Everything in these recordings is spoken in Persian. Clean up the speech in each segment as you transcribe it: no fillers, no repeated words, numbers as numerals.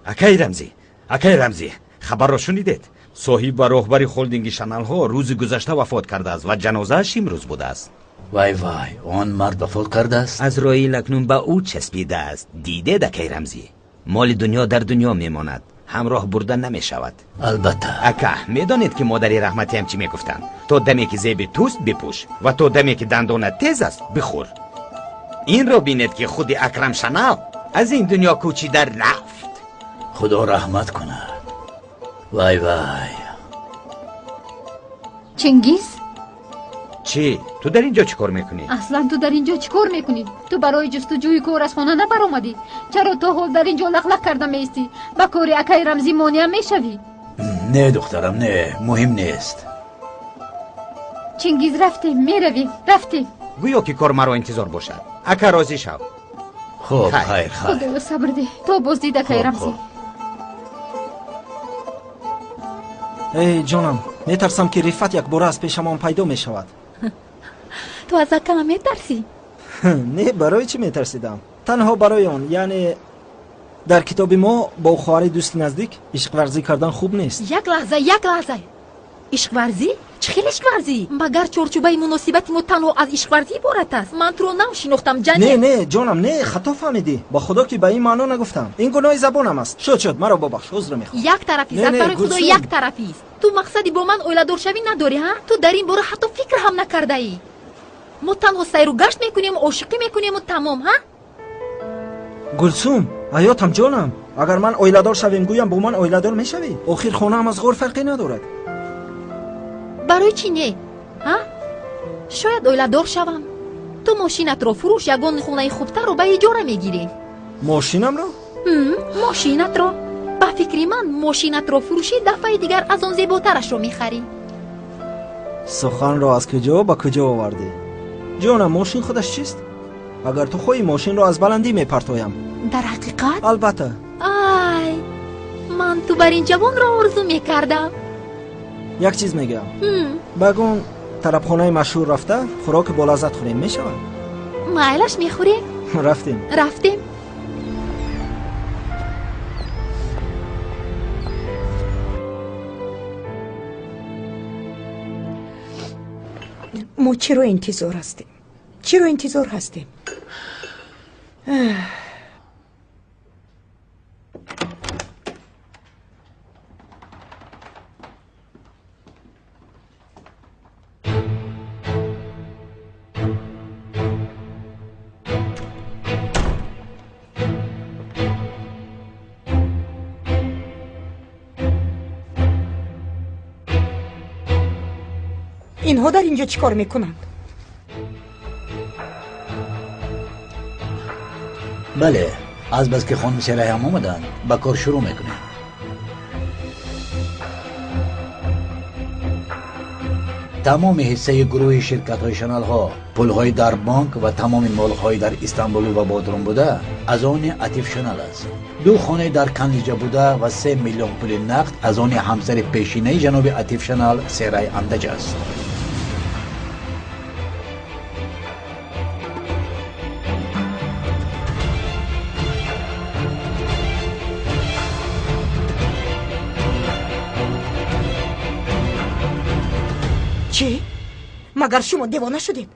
акай рамзӣ хабарро шунидед? صاحب و راهبر هلدینگ شانل ها روز گذشته وفات کرده است و جنازه‌اش امروز بوده است. وای آن مرد وفات کرده است. عزراییل اکنون به او چسبیده است. دیده دکای رمزی مال دنیا در دنیا میماند، همراه بردن نمیشود. البته اکا میدانید که مادری رحمتی هم چی میگفتند؟ تو دمی که زیب توست بپوش و تو دمی که دندانت تیز است بخور. این رو بینید که خود اکرم شانل از این دنیا کوچیده رفت. خدا رحمت کنه. وای چنگیز چی؟ تو در اینجا چی کار میکنی؟ اصلا تو در اینجا چی کار میکنی؟ تو برای جستجوی کار از خانه نبر آمدی؟ چرا تا حال در اینجا لغلق کرده میستی؟ با کاری اکای رمزی مانع میشوی؟ نه دخترم نه، مهم نیست. چنگیز رفتیم گویا که کار مرا انتظار باشد. اکا راضی شو. خوب خیر خدا صبر ده. تو بازدید اکای رمزی. ای جانم، میترسم که رفت یک بار از پیشمان پیدا میشود. تو از اکا میترسی؟ نه، برای چی میترسیدم؟ تنها برای آن، یعنی در کتاب ما با خواهر دوست نزدیک عشق ورزی کردن خوب نیست. یک لحظه عشق ورزی؟ چه خیلی عشق ورزی؟ مگر چارچوبه مناسبت ما تنها از عشق ورزی عبارت است؟ من تو رو نمیشناختم جانی. نه جانم، نه، خطا فهمیدی. با خدا که به این معنا نگفتم. این گناه زبانم است. شد مرا ببخش، عذر میخوام. یک طرفی است، برای خدا یک طرفی است. تو مقصدی با من اویلادور شوی نداری ها؟ تو در این باره حتی فکر هم نکرده ای. ما تنها سیر و گشت میکنیم، عاشقی میکنیم و تمام ها؟ گلسوم، حیاتم جانم، اگر من اویلادور شویم گویم با من اویلادور میشوی؟ آخر خانه هم از غور فرقی ندارد. برای چی نه؟ ها؟ شاید اویلادور شوم. تو ماشینت رو فروش، یگان خونه خوبتر رو به اجاره میگیری. ماشینم رو؟ ماشینت رو؟ به فکری من ماشینت رو فروشی، دفعه دیگر از آن زیباترش رو میخری. سخن را از کجا به کجا آوردی؟ جانم، ماشین خودش چیست؟ اگر تو خواهی ماشین را از بلندی میپرتایم. در حقیقت؟ البته. آی من تو بر این جوان را آرزو میکردم. یک چیز میگم، بگون طلبخانه مشهور رفته خوراک بالازت خوریم میشود؟ مایلش میخوریم؟ رفتیم. ما چرا انتظار هستیم؟ اینها در اینجا چی کار میکنند؟ بله، از بس که خانم سرای هم آمدن با کار شروع میکنیم. تمام حصه گروه شرکت های شانل ها، پول های در بانک و تمام مال های در استانبول و بادروم بوده از آن عطیف شانل است. 2 خانه در کنلیجه بوده و 3 میلیون پول نقد از آن همسر پیشینه جناب عطیف شانل سرای اندج است. چی؟ مگر شما دیوانه شدید؟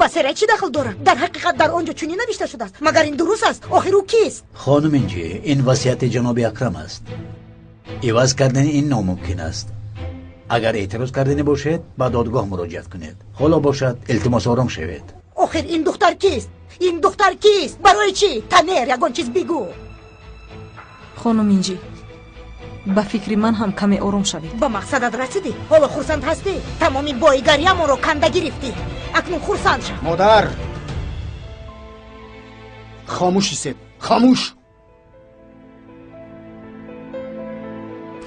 بسره چی دخل داره؟ در حقیقت در آنجا چونی نوشته شده است. مگر این درست است؟ آخر او کیست؟ خانم اینجی، این وصیت جناب اکرم است. عوض کردن این ناممکن است. اگر اعتراض کردنی باشد به دادگاه مراجعت کنید. حالا باشد التماس آرام شوید. آخر این دختر کیست؟ برای چی؟ تنیر یگان چیز بگو. خانم اینجی، با فکر من هم کمی آرام شوید. با مقصدت رسیدی؟ حالا خرسند هستی؟ تمامی بایگری ما رو کنده گرفتی. اکنون خرسند شو. مادر خاموشی سید، خاموش.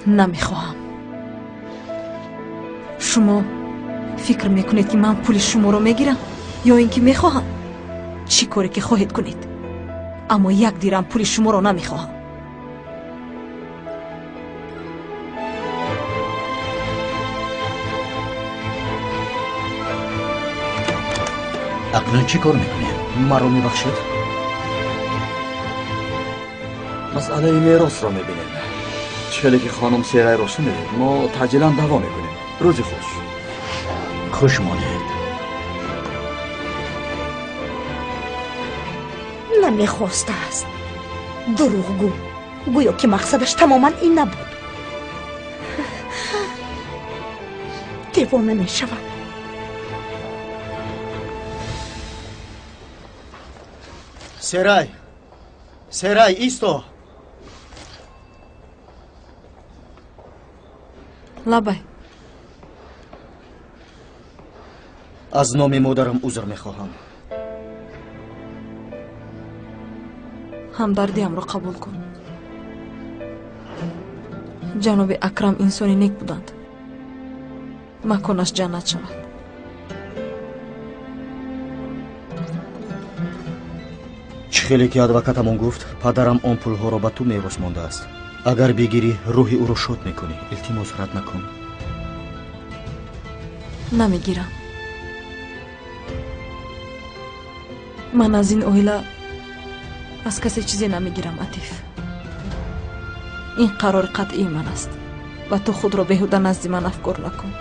نمیخواهم. شما فکر میکنید که من پول شما رو میگیرم یا اینکه میخواهم؟ چی کاری که خواهید کنید، اما یک دیرم پول شما رو نمیخواهم. اکنون چی کار میکنید؟ مرا میبخشید؟ مسئله میراث را میبینیم. چلی که خانم سیرای رو شنید ما تعجیلا دعوا میکنیم. روزی خوش. خوش مانید. نمیخواسته است. دروغگو. گویا که مقصدش تماما این نبود. دیوانه میشوم. سرای ایستو. لبای از نام مادرم عذر میخواهم. همدردیم رو قبول کن. جناب اکرم انسانی نیک بودند. مکانش جنت شود. خیلی که ادوکاتمون گفت پدرم آن پولها را به تو میراث مانده است. اگر بگیری روحی او را شاد میکنی. التماس رد نکن. نمیگیرم. من از این اویلا از کسی چیزی نمیگیرم عطیف. این قرار قطعی من است و تو خود را بهوده نزد من افکار نکن.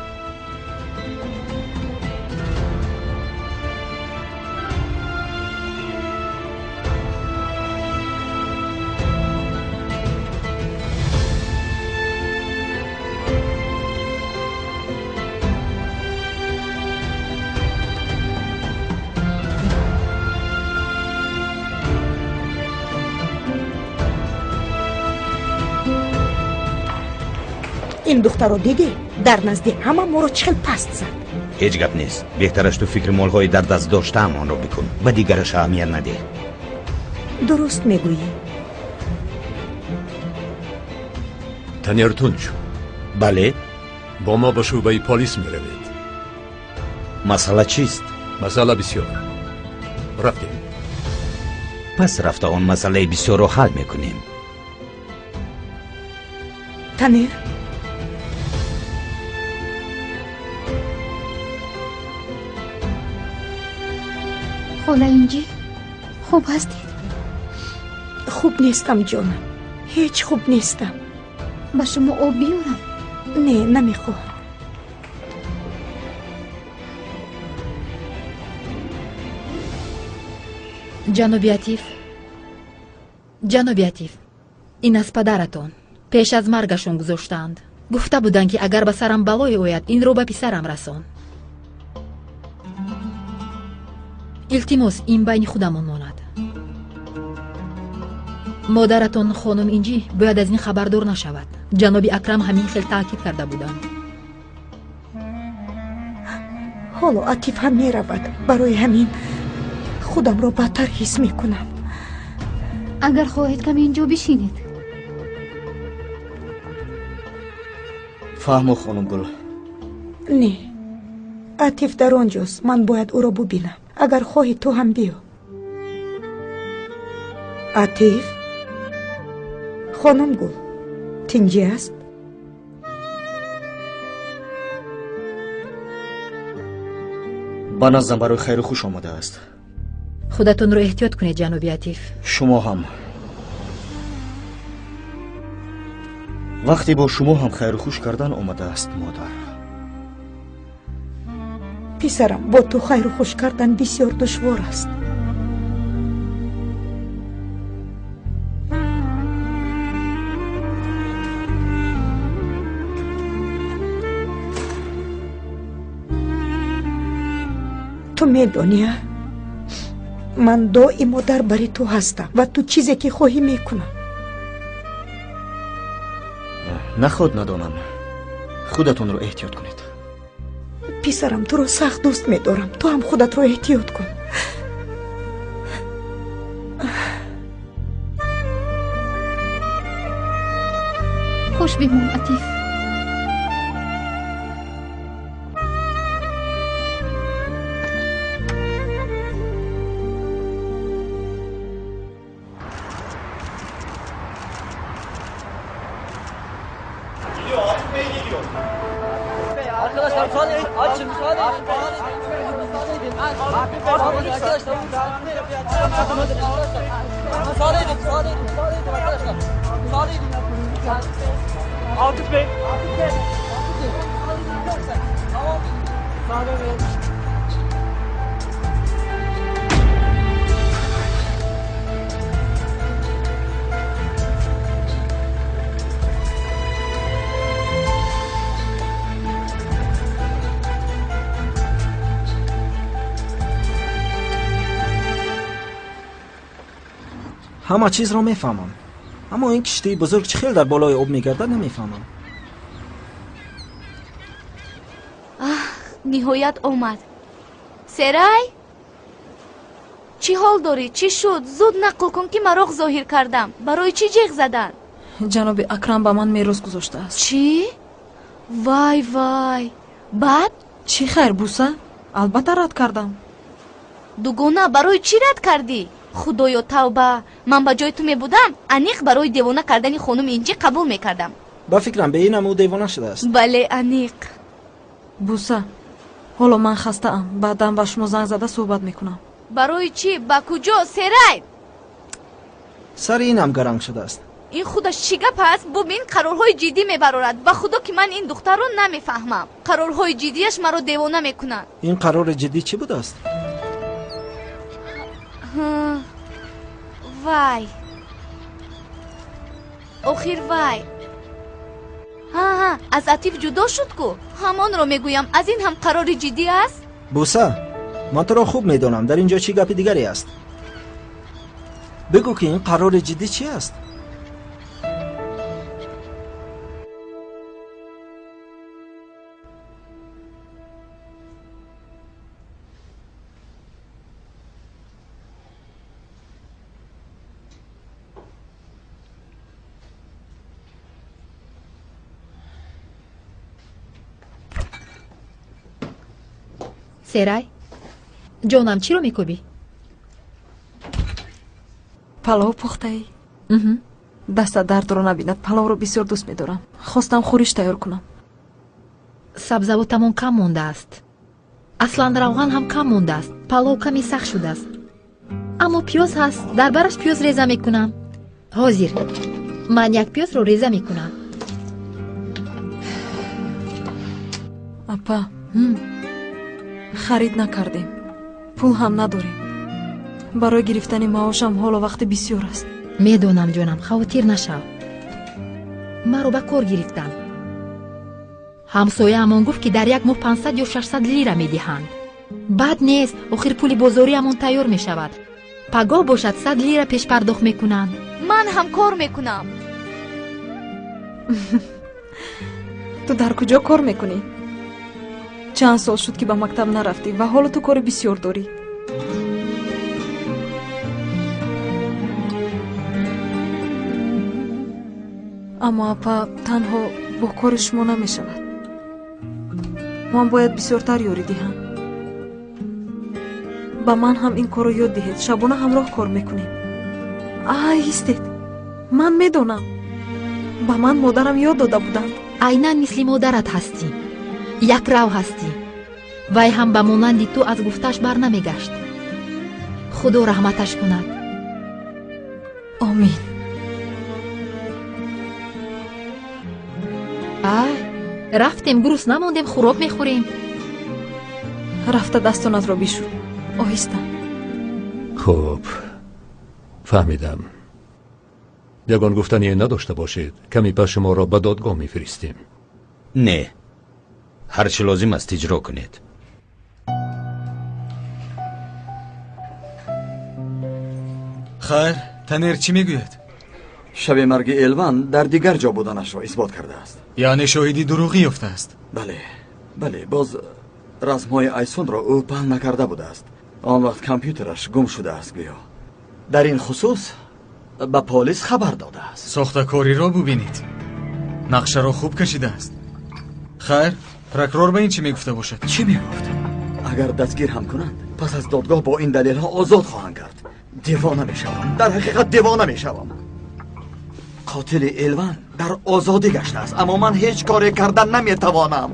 این دختر رو دیدی؟ در نزد همه ما رو چخل پست زد. هیچ گپ نیست. بهترش تو فکر مالهای در دست داشته آن رو بکن. به دیگرش اهمیت نده. درست میگویی. تنیر تونچ. بله؟ با ما به شعبه پلیس میروید. مسئله چیست؟ مسئله بسیار. رفتیم. پس رفته اون مسئله بسیار رو حل میکنیم. تنیر خاله اینجی خوب هستید؟ خوب نیستم جانم. هیچ خوب نیستم. با شما آب بیارم؟ نه نمیخوام. جناب عطیف این از پدرتون. پیش از مرگشون گذاشتند. گفته بودند که اگر به سرم بلای آید این رو به پسرم رسان. التماس این بین خودمون ماند. مادرتون خانم اینجی باید از این خبردار نشود. جناب اکرم همین خیلی تاکید کرده بودند. حالا عطیف هم میرود. برای همین خودم رو بدتر حس میکنم. اگر خواهید کمی اینجا بشینید. فهمو خانم گل. نه عطیف در آنجاست. من باید او را ببینم. اگر خواهی تو هم بیا. عطیف خانم گل تنجی است. به نظرم برای خیر خوش آمده است. خودتون رو احتیاط کنید جناب عطیف. شما هم. وقتی با شما هم خیر خوش کردن آمده است مادر. پسرم با تو خیر خوش کردن بسیار دشوار است. تو میدونی من دائم مادر برای تو هستم و تو چیزی که خواهی میکنم. نخود ندانم. خودتون رو احتیاط کنید. پسرم تو رو سخت دوست میدارم. تو هم خودت رو احتیاط کن. خوش بمون عطیف. Arkadaşlar müsaade edin. Açın müsaade edin. همه چیز را میفهمم، اما این کشتی بزرگ چه خیلی در بالای آب میگردد نمیفهمم. نهایت آمد. سرای چی حال داری؟ چی شد؟ زود نقل کن که مراغ ظاهر کردم. برای چی جیغ زدن؟ جناب اکرم با من میراث گذاشته است. چی؟ وای وای. بعد چی خیر بوسه؟ البته رد کردم. دوگانه برای چی رد کردی؟ خدایا توبه، من با جای تو می بودم انیق برای دیوانه کردن خانم اینجی قبول میکردم. با فکرم به اینم او دیوانه شده است. بله انیق. بوسه حالا من خسته ام، بعدم با شما زنگ زده صحبت میکنم. برای چی؟ با کجا؟ سرای سر اینم گرنگ شده است. این خودش چی گپ است؟ ببین قرارهای جدی میبرارد. با خدا که من این دختر رو نمیفهمم. قرارهای جدیش مرا دیوانه میکنند. این قرار جدی چی بود است؟ وای آخر وای. ها از عطیف جدا شد کو. همان رو میگویم، از این هم قرار جدی است. بوسه من تو را خوب میدونم، در اینجا چی گپ دیگری است. بگو که این قرار جدی چی است؟ سرای جانم چی رو میکوبی؟ پلاو پخته ای؟ دست درد رو نبیند. پلاو رو بسیار دوست میدارم. خواستم خورش تیار کنم. سبزواتمون کم مونده است. اصلا روغن هم کم مونده است. پلاو کمی سخت شده است. اما پیاز هست، در برش پیاز ریزه میکنم. حاضر من یک پیاز رو ریزه میکنم. اپا خرید نکردیم، پول هم نداریم. برای گرفتن معاشم حالا وقت بسیار است. میدونم جانم، خاطر نشو. مرا به کار گرفتن. همسایه امان گفت که در یک ماه 500 یا 600 لیره میدهند. بعد نیست، آخر پول بازاری امان تیار میشود. پگاه باشد 100 لیره پیش پرداخت میکنند. من هم کار میکنم. تو در کجا کار میکنی؟ چند سال شد که به مکتب نرفتی و حالا تو کار بسیار داری. اما اپا تنها با کار شما نمی شود. من باید بسیارتر یاری دهم. با من هم این کار رو یاد دهید. شبانه همراه کار میکنیم. ایستید، من میدونم. با من مادرم یاد داده بودند. عیناً مثل مادرت هستی. یک رو هستی. وای هم به مانند تو از گفتش بر نمیگشت. خدا رحمتش کند. آمین. رفتیم گروس نموندیم، خوراک میخوریم. رفته دستانت را بیشو. آهسته. خب فهمیدم. یگان گفتنی نداشته باشید. کمی پس ما را به دادگاه میفرستیم. نه، هر چه لازم است اجرا کنید. خیر، تنیر چی میگوید؟ شب مرگ الوان در دیگر جا بودنش را اثبات کرده است. یعنی شاهدی دروغی یافته است؟ بله، باز رسمهای ایسون را او پهن نکرده بوده است. آن وقت کامپیوترش گم شده است گویا. در این خصوص به پلیس خبر داده است. ساختکاری را ببینید. نقشه را خوب کشیده است. خیر، پروکرور به این چی میگفته باشد؟ چی میگفت؟ اگر دستگیر هم کنند پس از دادگاه با این دلیل ها آزاد خواهند کرد. دیوانه میشوم، در حقیقت دیوانه میشوم. قاتل الوان در آزادی گشته است، اما من هیچ کاری کردن نمیتوانم.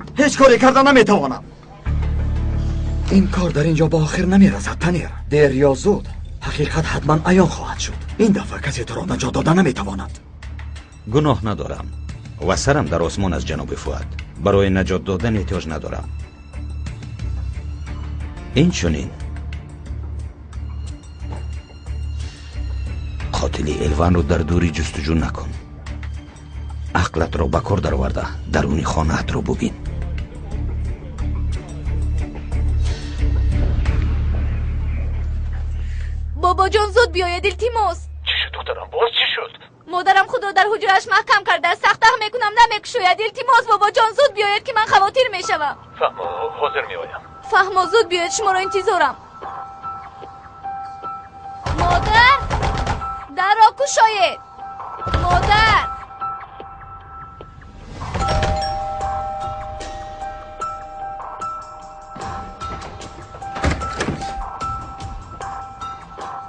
این کار در اینجا با آخر نمیرسد تنیر. دیر یا زود حقیقت حتما عیان خواهد شد. این دفعه کسی تو را نجات دادن نمیتواند. گناه ندارم و سرم در آسمان از جناب فؤاد. برای نجات دادن احتیاج ندارم. این چنین قاتل الوان رو در دوری جستجو نکن. عقلت رو بکار در آورده درونی خانه‌ات رو ببین. بابا جان زود بیاید التماس. چی شد دخترم؟ باز چی شد؟ مادرم خود را در حجرش محکم کرده، سخت میکنم نمیکشوید. التماس بابا جان زود بیاید که من خواطر میشوم. فهما حاضر میآیم. فهما زود بیاید، شما را انتظارم. مادر در را گشایید. مادر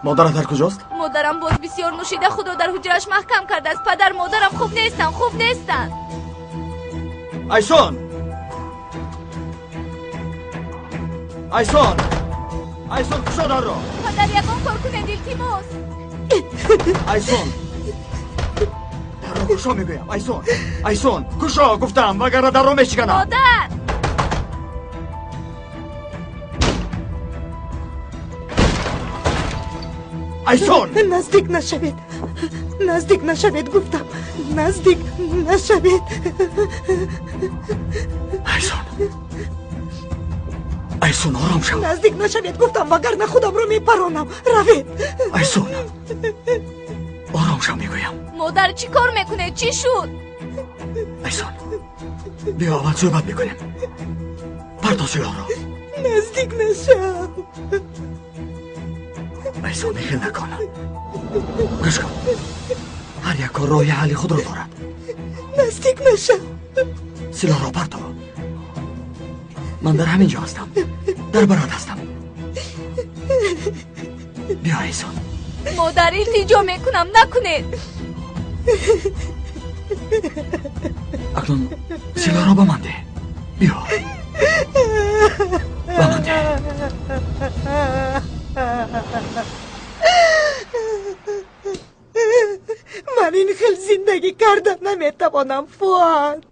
مادرت در کجاست؟ مادرم باز بسیار نوشیده، خدا در حجرش محکم کرده است. پدر مادرم خوب نیستن. ایسون کشا در را. پدر یکم کار کنید التماس. ایسون در را کشا میگویم. ایسون کشا گفتم وگرنه در را میشکنم. مادر ایسون نزدیک نشوید گفتم. نزدیک نشوید. ایسون آرام شو. نزدیک نشوید گفتم وگرنه خودم رو میپرونم. روید. ایسون آرام شو میگویم. مادر چی کار میکنه؟ چی شد؟ ایسون بیا اول صحبت میکنیم. پرتا سلاح را. نزدیک نشو. ایسون میخیل نکن. گوش کن، هر یک کار راه حل خود را دارد. نزدیک نشو. سلاح را پرتا. من در همینجا هستم، در برات هستم. بیا ایسون. مادر التجا میکنم نکنید. اکنون سلاح را به من ده. بیا به من ده. من این خیل زندگی کردن نمیتوانم فؤاد.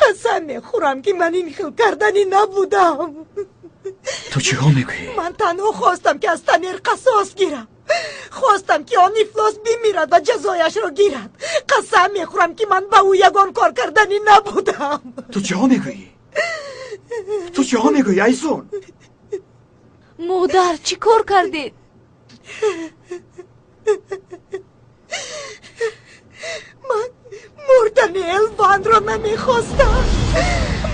قسم میخورم که من این خیل کردنی نبودم. تو چی ها میگویی؟ من تنها خواستم که از تنیر قصاص گیرم. خواستم که آن افلاس بمیرد و جزایش را گیرد. قسم میخورم که من به او یگان کار کردنی نبودم. تو چی ها میگویی ایسون؟ مادر چی کار کردید؟ من مردن الوان را نمیخواستم.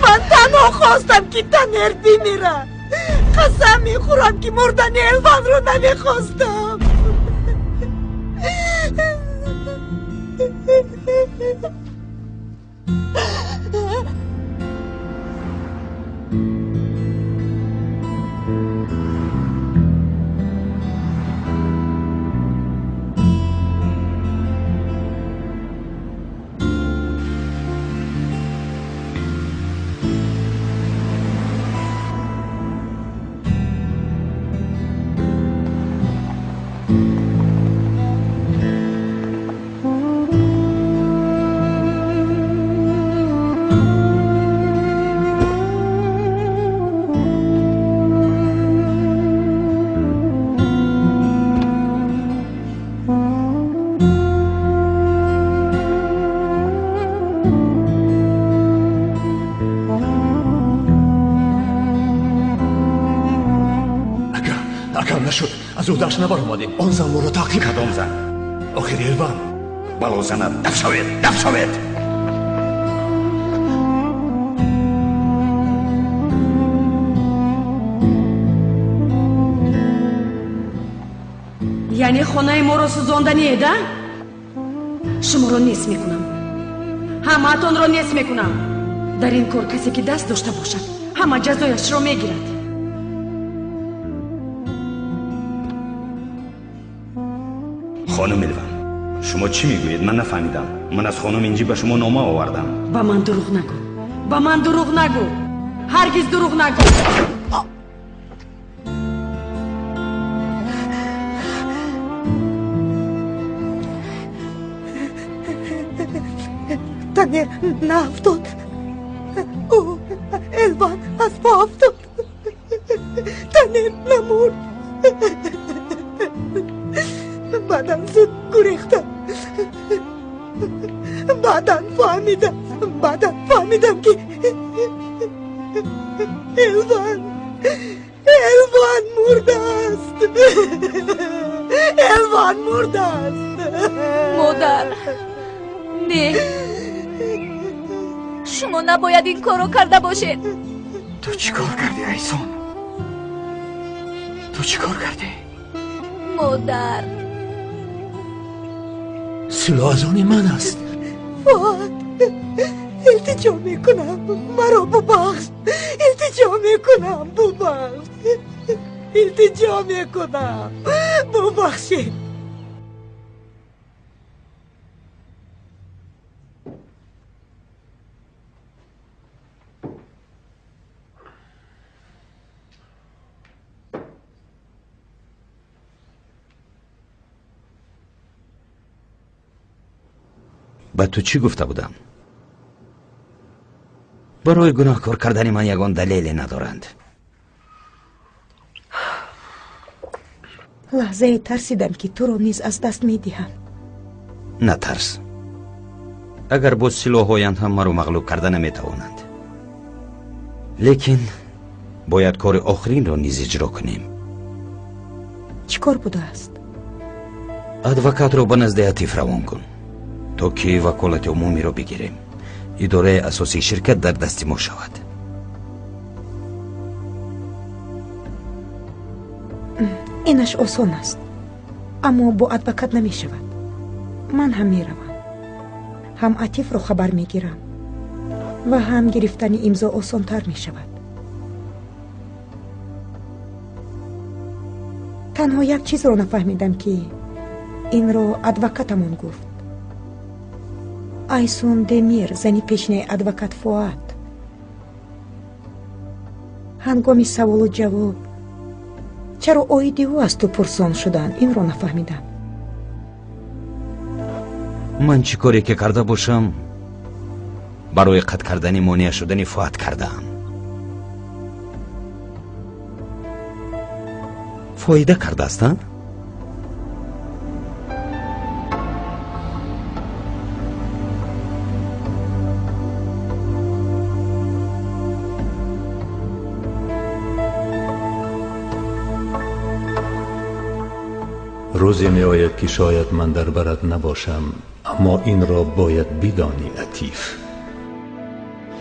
من تنها خواستم که تنیر بمیرد. قسم میخورم که مردن الوان را نمیخواستم. نشد از او داشت نبر اومدیم. آن زن ما رو تعقیب کرد. کدام زن؟ آخر الوان بلو زند. دف شوید. یعنی خانه ما رو سوزاندنیه ده؟ شما رو نیست میکنم، همه‌تون رو نیست میکنم. در این کار کسی که دست داشته باشد همه جزایش رو میگیرد. خانم الوان شما چی میگویید؟ من نفهمیدم. من از خانم اینجی به شما نامه آوردم. با من دروغ نکن. با من دروغ نگو هرگز دروغ نگو تنیر نه افتاد او الوان از پا افتاد تنیر نمورد بعدم زود گریختم بعدم فهمیدم که الوان مرده است الوان مرده است مادر نه شما نباید این کارو کرده باشید تو چی کار کردی ایسان؟ تو چی کار کردی؟ مادر سلاح از آن من است فواد التجا میکنم مرا ببخش التجا میکنم ببخشید به تو چی گفته بودم؟ برای گناهکار کردن من یگان دلیلی ندارند. لحظه ترسیدم که تو رو نیز از دست میدهم. نترس. اگر با سلاح‌هایند هم مرا مغلوب کرده نمیتوانند. لیکن باید کار آخرین را نیز اجرا کنیم. چی کار بوده است؟ ادوکات را به نزد عطیف روان کن تا که وکالت عمومی را بگیریم. اداره اساسی شرکت در دست ما شود. اینش آسان است اما با ادوکات نمی شود. من هم می روم، هم عطیف را خبر می گیرم و هم گرفتن امضا آسان تر می شود. تنها یک چیز را نفهمیدم که این را ادوکاتمون گفت. ایسون دمیر زنی پیشنه ادوکات فواد هنگامی سوال و جواب چرا آیدی او از تو پرسان شدن این را نفهمیدم. من چی کاری که کرده باشم برای قطع کردن مانع شدن فواد کردم. فایده کرده استند؟ روزی می آید که شاید من در برت نباشم، اما این را باید بدانی عطیف.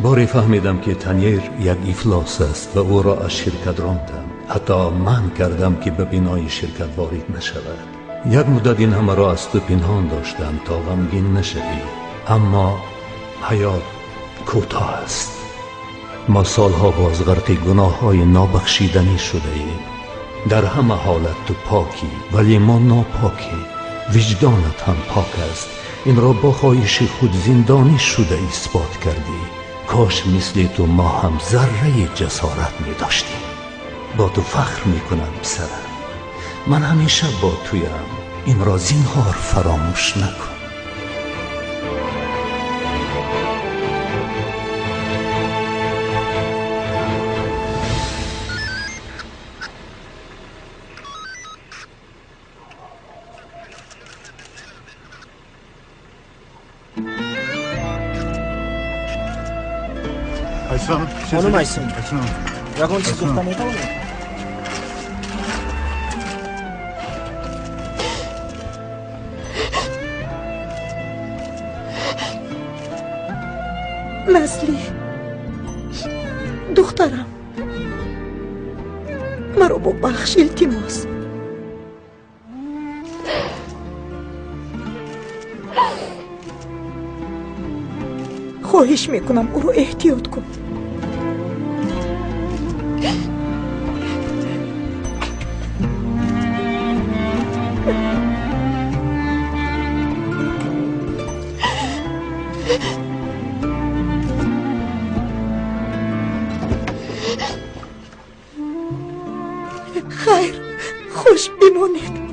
باری فهمیدم که تنیر یک افلاس است و او را از شرکت راندم. حتی من کردم که به بنای شرکت وارد نشود. یک مدت این همه را از تو پنهان داشتم تا غمگین نشوی، اما حیات کوتاه است. ما سالها باز غرق گناه های نابخشیدنی شده ایم. در همه حالت تو پاکی ولی ما ناپاکی. وجدانت هم پاک است. این را با خواهش خود زندانی شده اثبات کردی. کاش مثل تو ما هم ذره جسارت می داشتیم. با تو فخر می کنم پسرم. من همیشه با تویم. این را زینهار فراموش نکن. خانم ایسون یکان چیز گفتم میتوانید؟ نسلی دخترم مرا ببخش التماس. خواهش میکنم او رو احتیاط کن. خیر خوش بمانید.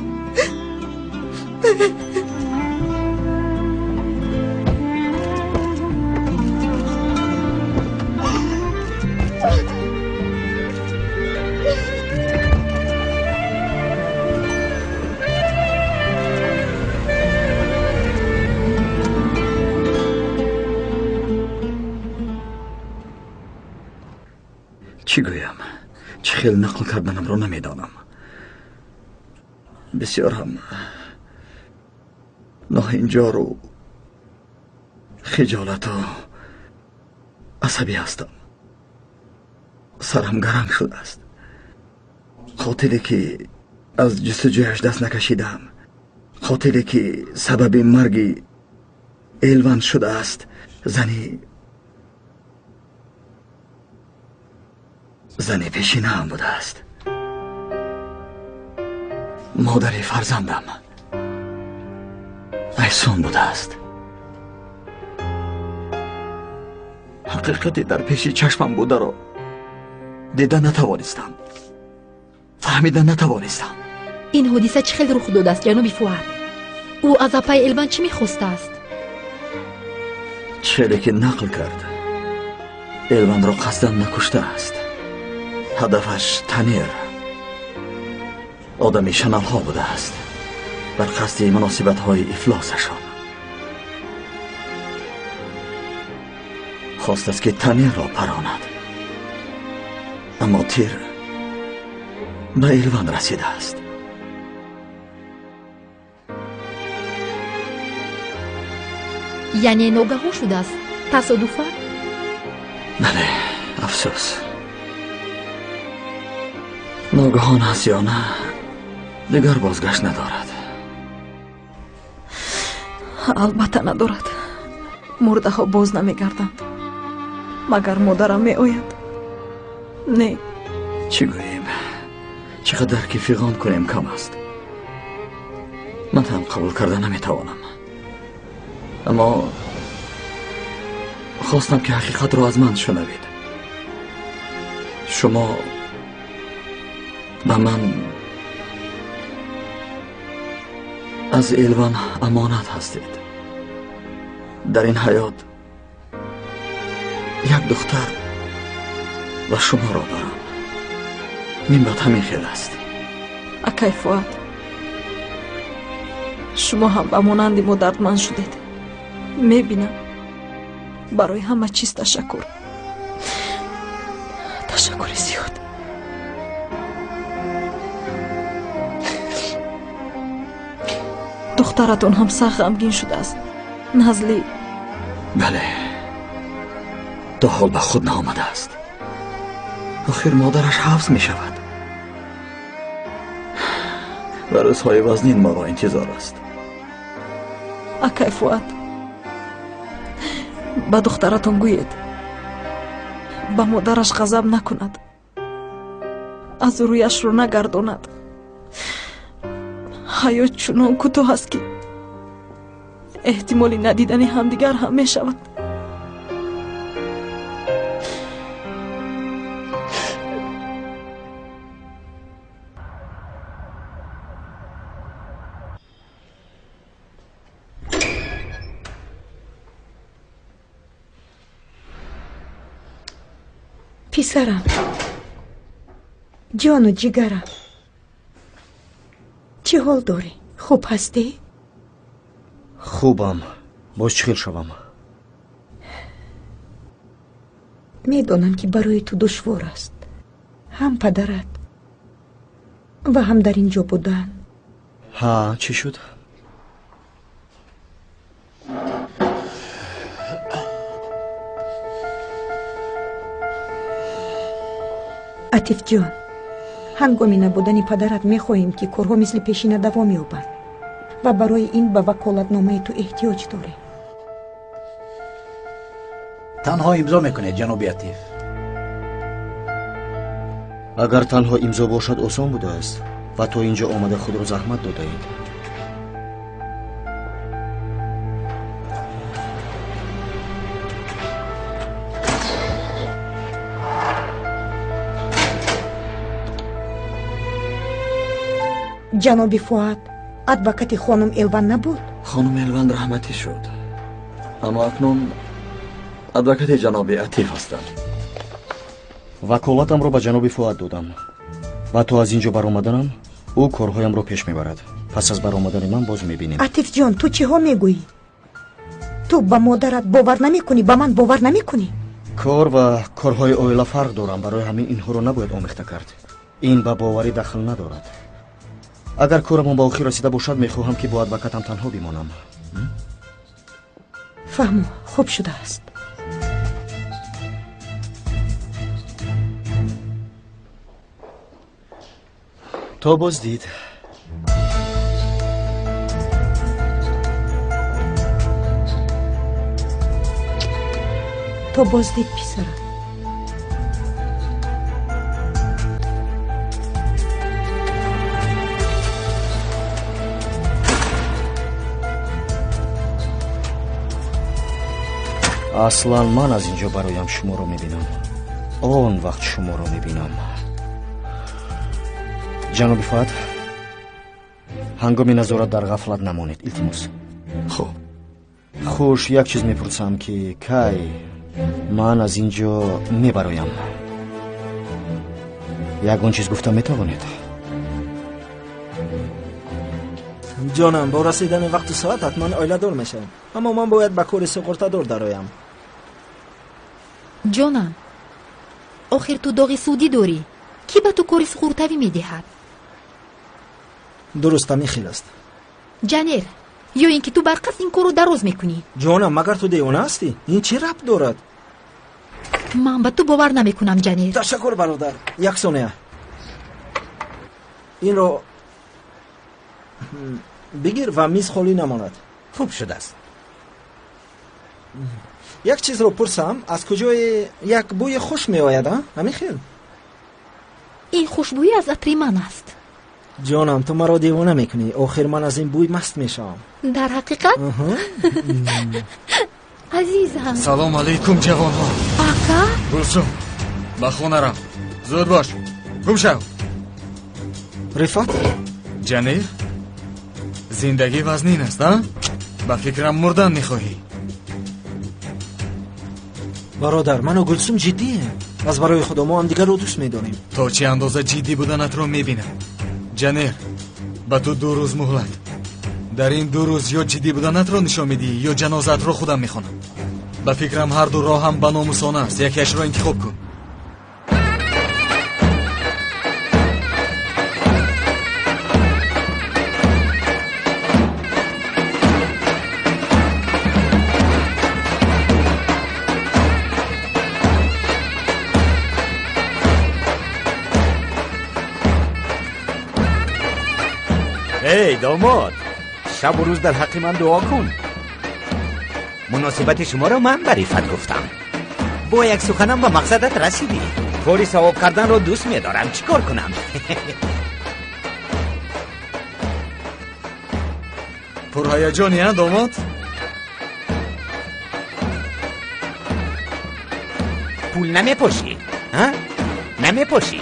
چی گویم؟ چه خیلی نقل کردنم رو نمیدانم. بسیار هم ناهنجار و خجالت و عصبی هستم. سرم گرم شده است. قاتلی که از جستجویش دست نکشیدم، قاتلی که سبب مرگ ایلوان شده است، زنی پیشینه هم بوده است. مادر فرزندم ایسون بوده است. حقیقتی در پیش چشمم بوده رو دیدن نتوانستم، فهمیدن نتوانستم. این حادثه چه خیلی رخ داده است جناب فؤاد؟ او از اپای ایلوان چی میخواسته است؟ چیزی که نقل کرد ایلوان را قصداً نکشته است. هدفش تنیر آدمی شنال ها بوده است بر قصد مناسبت های افلاسشان. خواست است که تنیر را پراند، اما تیر به ایلوان رسیده است. یعنی ناگهان شده است؟ تصادفاً؟ بله، افسوس. ناگهان است یا نه دیگر بازگشت ندارد. البته ندارد. مرده ها باز نمیگردند مگر مادرم می آید. نه. چی گوییم؟ چقدر که فیغان کنیم کم است. من هم قبول کرده نمیتوانم، اما خواستم که حقیقت را از من شنوید. شما به من از ایلوان امانت هستید. در این حیات یک دختر و شما را دارم. من همین خیل است. اکای فؤاد، شما هم به مانند ما دردمند شدید. میبینم. برای همه چیز تشکر زیاد. دخترتون هم سخت غمگین شده است. نزلی؟ بله، تا حال به خود نآمده است. آخر مادرش حبس می شود و روزهای وزنین ما را انتظار است. اکای فؤاد، به دخترتون گوید به مادرش غضب نکند، از رویش رو نگرداند. حیات چنان کوتاه است که احتمالی ندیدن همدیگر هم می شود. پسرم، جان و جگرم، چه حال داری؟ خوب هستی؟ خوبم. باز چخیل شوم؟ میدانم که برای تو دشوار است، هم پدرت و هم در اینجا بودن. ها، چی شد؟ عطیف جان، هنگامی نبودن پدرت میخواهیم که کارها مثل پیشینه دوام یابند و برای این به وکالتنامه تو احتیاج داریم. تنها امضا میکنه جناب عطیف. اگر تنها امضا باشد آسان بوده است و تو اینجا آمده خود رو زحمت داده اید. جناب فؤاد ادوکت خانم الوان نبود؟ خانم الوان رحمتی شد، اما اکنون ادوکت جناب عطیف هستند. وکالتم رو به جناب فؤاد دادم و تو از اینجا برآمدنم او کارهایم رو پیش میبرد. پس از برآمدن من باز میبینیم. عطیف جان تو چی ها میگویی؟ تو با مادرت باور نمیکنی، با من باور نمیکنی؟ کار و کارهای اویلا فرق دارم، برای همین اینها رو نباید آمیخته کرد. این به باوری دخل ندارد. اگر کارمون با آخر رسیده باشد میخواهم که با ادوکتم تنها بمانم. فهمو، خوب شده است. تا باز دید. تو بازدید پسرم. اصلا من از اینجا برایم شما رو میبینم، آن وقت شما رو میبینم. جناب فؤاد، هنگام نظارت در غفلت نمانید التماس. خب خوش، یک چیز میپرسم که کی من از اینجا میبرایم؟ یگان چیز گفتم میتوانید؟ جانم با رسیدن وقت و ساعت حتما آیله دار میشم، اما من باید به کار سقرته دار درایم. جانم آخر تو داغی سودی داری، کی به تو کاری سقورتوی میدهد؟ درست میخیل است جنر، یا اینکه تو برقصد این کارو دراز میکنی؟ جانم مگر تو دیوانه هستی؟ این چه ربط دارد؟ من به تو باور نمیکنم جنر. تشکر برادر. یک ثانیه این رو بگیر و میز خالی نماند. خوب شده است. یک چیز رو پرسم، از کجای یک بوی خوش می آید؟ همین خیل این خوشبویی از عطر من است. جانم تو مرا دیوانه میکنی، آخر من از این بوی مست میشم. در حقیقت عزیزم. سلام علیکم جوانها. آقا برسو به خونه رم، زود باش، گم شو. رفت جنیر زندگی وزنین است ها؟ به فکرم مردن میخواهی. برادر من و گلسوم جدیه، از برای خدا ما هم دیگر رو دوست میداریم. تا چه اندازه جدی بودنت رو میبینم. جنیر به تو 2 روز مهلت. در این 2 روز یا جدی بودنت رو نشان میدی یا جنازت رو خودم میخونم. به فکرم هر دو راه هم بناموسانه است، یکیش رو انتخاب کن. ای داماد، شب و روز در حق من دعا کن. مناسبت شما رو من به رفت گفتم، با یک سخنم به مقصدت رسیدی. کاری ثواب کردن رو دوست می‌دارم، چیکار کنم؟ پرهیجانی ها داماد؟ پول نمیپاشی؟ ها؟ نمیپاشی؟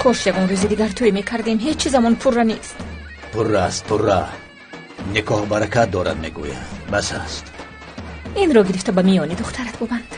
کاش یکان روزی دیگر توی میکردیم، هیچ چیزمون پره نیست. پره است پره، نکاح برکت دارد میگوید، بس است. این رو گرفته به میانی دخترت ببند.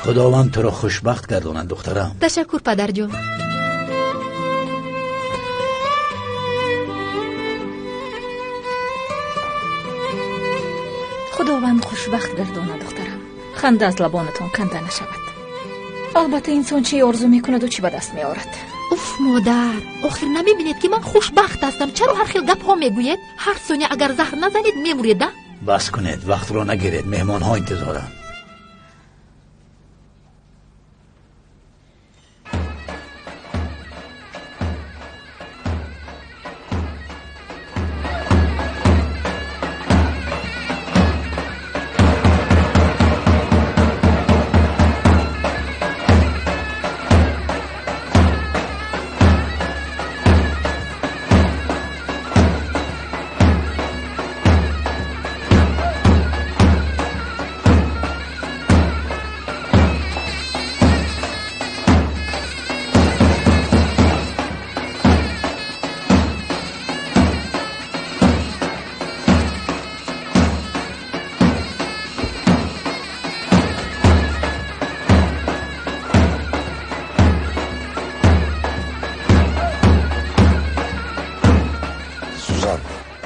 خداوند تو را خوشبخت گرداند دخترم. تشکر پدر جان. خداوند خوشبخت گرداند دخترم. خنده از لبانتان کنده نشود. البته انسان چی آرزو میکند و چی به دست میآورد. اوف مادر، آخر نمیبینید که من خوشبخت هستم؟ چرا هر خیل گپ ها میگوید؟ هر ثانیه اگر زهر نزنید میمورید. بس کنید، وقت رو نگیرید، مهمان ها انتظارند.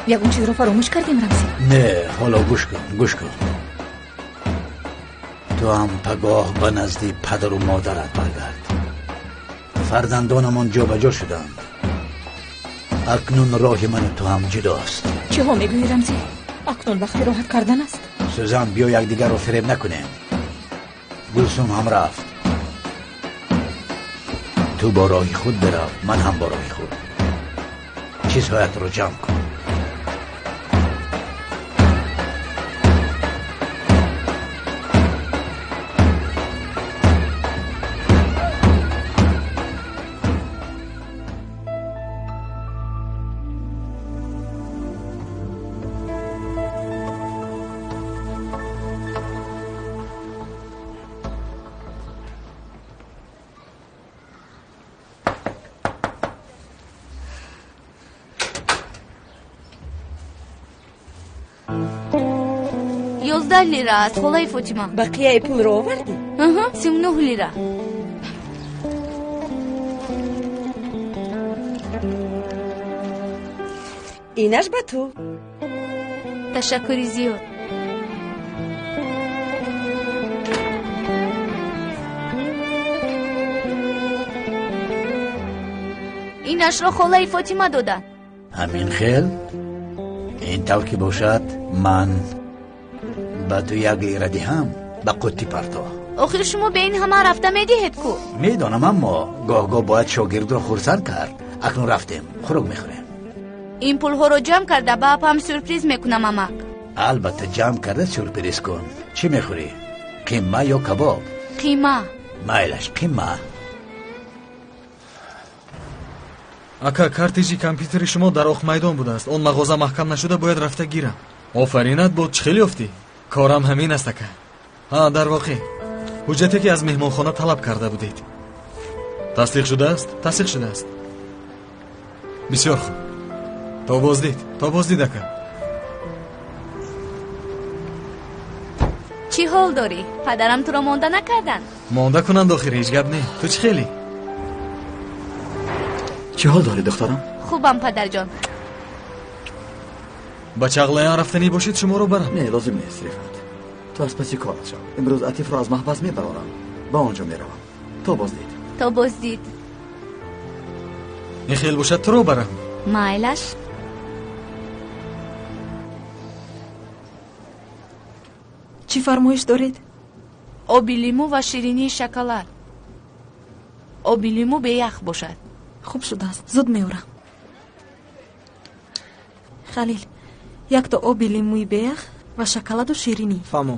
یگون چیز رو فراموش کردیم رمزی. نه حالا گوش کن تو هم پگاه به نزدی پدر و مادرت برگرد. فرزندانمان جا به جا شدند. اکنون راه من تو هم جداست. چه ها میگویی رمزی؟ اکنون وقت راحت کردن است. سوزان بیا یکدیگر رو فریب نکنیم. گلسوم هم رفت. تو با راه خود برو، من هم با راه خود. چیزهایت رو جمع کن. لیره است خالای فاطمه. بقیه پول رو آوردی؟ 39 لیره. اینش به تو. تشکری زیاد. اینش را خالای فاطمه دادن. همین خیل؟ این طور که باشد من با تو یک لیره دهم به قطی پرتا. آخر شما به این همه رفته میدهید کو؟ میدانم اما گاه باید شاگرد را خرسند کرد. اکنون رفتیم خوراک میخوریم. این پول ها رو جمع کرده با اپم سورپریز میکنم امک. البته جمع کرده سورپریز کن. چی میخوری؟ قیمه یا کباب؟ قیمه. مایلش قیمه. ака картежи компютери шумо дар оқ майдон будааст. он мағоза маҳкам нашуда бояд рафта гирам. офаринат бод чӣ хел ёфтӣ? корам ҳамин аст ака. дар воқеъ ҳуҷҷате ки аз меҳмонхона талаб карда будед тасдиқ шудааст? тасдиқ шудааст. бисёр хуб. то боздид ака. чӣ ҳол дорӣ? падарам туро монда накарданд? монда кунанд охир ҳеҷ гап не. ту чӣ хелӣ? چه حال داری دخترم؟ خوبم پدر جان. با چغلایان رفتنی باشید شما رو برم؟ نه لازم نیست رفت. تو از پسی کارت شو. امروز عطیف رو از محبس میبرارم. با آنجا میروم. تا بازدید. این خیل باشد تو رو برم. مایلش. چی فرمایش دارید؟ آبی لیمو و شیرینی شکلات. آبی لیمو به یخ باشد. خوب شده است. زود میورم. خلیل یک تا آبی لیموی به یخ و شکلات و شیرینی. فهمو.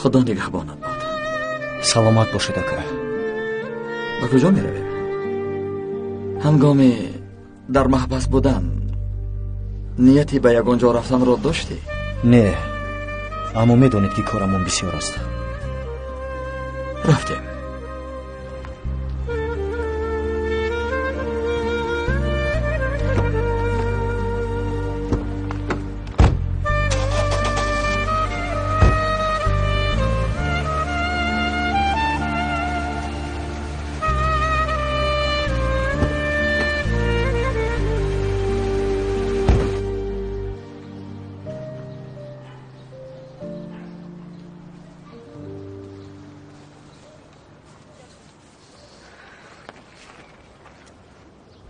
خدا نگهبانت باد. سلامت باشید اکا. با کجا می رویم؟ هنگام در محبس بودن نیتی به یگان جا رفتن را داشتی؟ نه اما می دانید که کارمون بسیار است. رفتیم.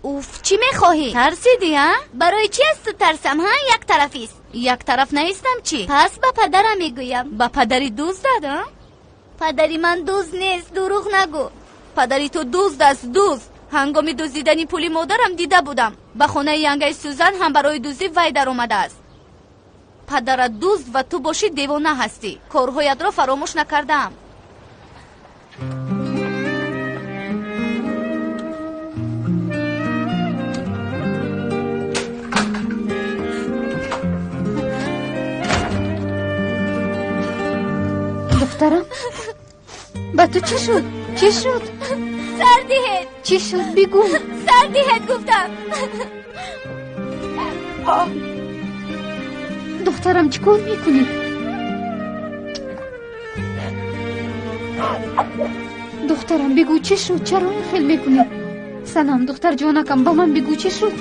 اوف چی میخواهی؟ ترسیدی ها؟ برای چی است تو ترسم ها؟ یک طرفی است. یک طرف نیستم چی؟ پس به پدرم میگویم. به پدری دوست داد ها؟ پدری من دوست نیست. دروغ نگو. падари ту дузд аст, дузд. ҳангоми дуздидани пули модарам дида будам. ба хонаи янгаи Сузан ҳам барои дуздӣ вай даромадааст. падарат дузд ва ту бошӣ девона ҳастӣ. корҳоятро фаромӯш накардаам. دخترم با تو چی شد؟ چی شد؟ سردیهت. چی شد؟ بگو. سردیهت گفتم. دخترم چی کار میکنی؟ دخترم بگو چی شد؟ چرا این خیل میکنی؟ سنم دختر جانکم با من بگو چی شد؟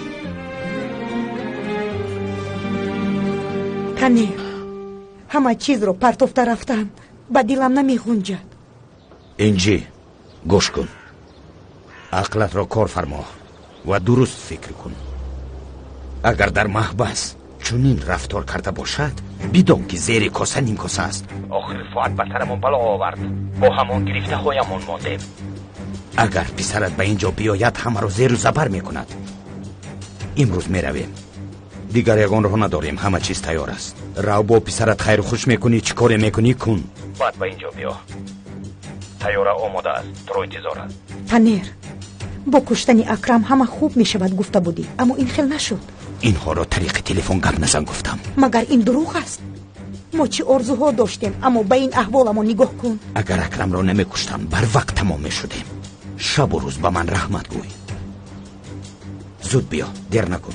تنیر همه چیز رو پرتوفته رفتم. با دلم نمیخونجد. انجی گوش کن. عقلت را کار فرما و درست فکر کن. اگر در محبس چنین رفتار کرده باشد بدان که زیر کاسه نیم کاسه است. آخر فؤاد بترمون بلا آورد. با همان گرفته هایمون ماندیم. اگر پسرت به اینجا بیاید همه رو زیر و زبر میکند. امروز میرویم. دیگر یگان رو نداریم. همه چیز تیار است. رو با پسرت خیر خوش میکنی. چی کاری میکنی کن. بعد به اینجا بیا. تیاره آماده است. تو رو انتظار است. تنیر با کشتن اکرم همه خوب میشود گفته بودی، اما این خیل نشد. اینها را طریق تلفن گپ نزن گفتم. مگر این دروغ است؟ ما چی آرزوها داشتیم، اما به این احوالمون نگاه کن. اگر اکرم را نمیکشتن بر وقت تمام میشدیم. شب و روز به من رحمت گوی. زود بیا، دیر نکن.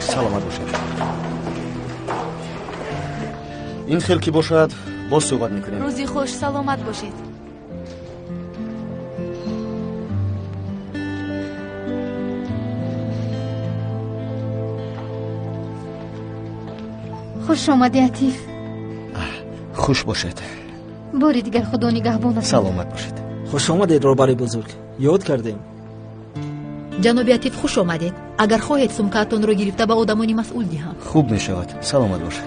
سلامت باشید. این خیلی که باشد باز صحبت میکنیم. روزی خوش، سلامت باشید. خوش آمدی عطیف. خوش باشید. باری دیگر خدا نگهبان. سلامت باشید. خوش آمدید روباری بزرگ. یاد کردیم. جناب عطیف خوش آمدید. اگر خواهید سمکه‌تان را گرفته به آدمانی مسئول دهم. خوب میشود. سلامت باشید.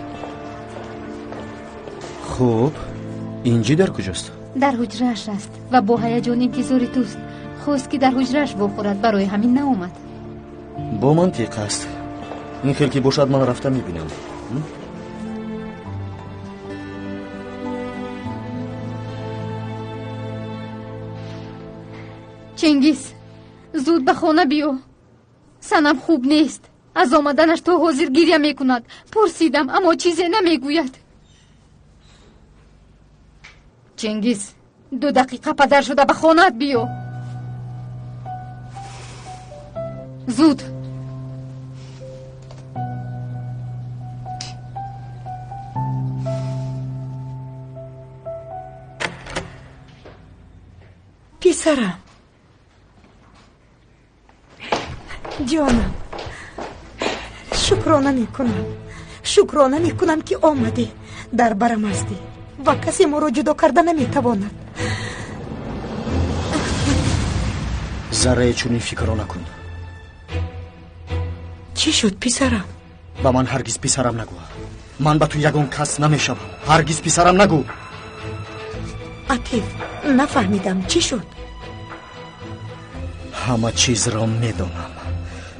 خوب اینجی در کجاست؟ در حجره‌اش است و با هیجان انتظار توست. خواست که در حجره‌اش بخورد، برای همین نیامد. با منطق است. این خیلی که باشد من رفته میبینم. چنگیز زود به خانه بیا. سنم خوب نیست. از آمدنش تو حاضر گریه میکند. پرسیدم اما چیزی نمیگوید. چنگیز 2 دقیقه پدر شده به خانه بیا. زود. پسرم، جانم، شکرانه میکنم که آمدی. در برم هستی و کسی ما رو جدا کرده نمیتواند. ذره چونی فکر نکن. چی شد پسرم؟ با من هرگز پسرم نگو. من با تو یگان کس نمیشم. هرگز پسرم نگو. عطیف، نفهمیدم چی شد؟ همه چیز را میدانم.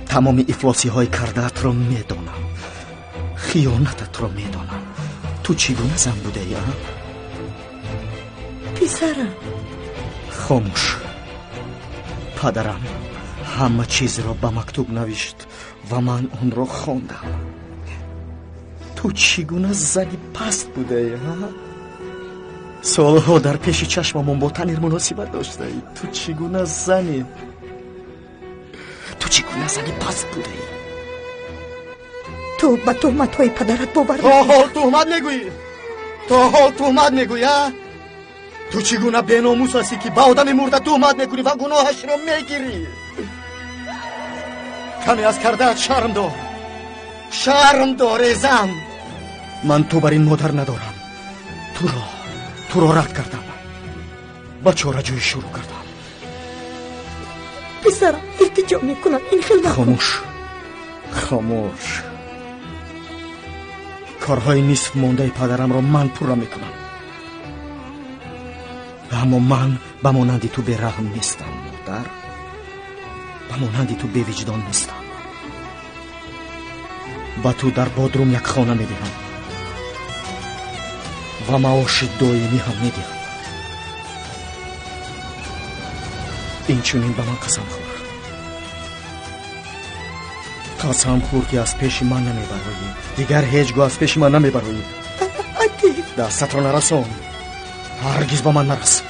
تمام افلاسی های کردت را میدانم. خیانتت را میدانم. تو چگونه زن بوده ای؟ پسرم، خاموش. پدرم همه چیز را به مکتوب نوشت و من اون را خواندم. تو چگونه زنی پست بوده ای؟ سالها در پیش چشممون با تنیر مناسبت داشته ای. تو چگونه زنی پست بوده ای؟ تو به تهمت های پدرت باور نکنی. تهمت نگویی. تا حال تهمت میگویا؟ تو چگونه بیناموس هستی که با آدم مرده تهمت میکنی و گناهش را میگیری؟ کمی از کرده‌ات شرم دار زن. من تو بر این مادر ندارم. تو را رد کردم، با چاره‌جویی شروع کردم. پسرم التجا میکنم این خیلی خاموش. کارهای نصف مانده پدرم را من پورا میکنم، اما من به مانند تو بی‌رحم نیستم مادر، به مانند تو بی‌وجدان نیستم. با تو در بادروم یک خانه میدهم و معاش دائمی هم میدهم. این چونین به من قسم خور که از پیش من نمیبرایی، دیگر هیچگاه از پیش من نمیبرایی. دستت را نرسان، هرگز با من نرس.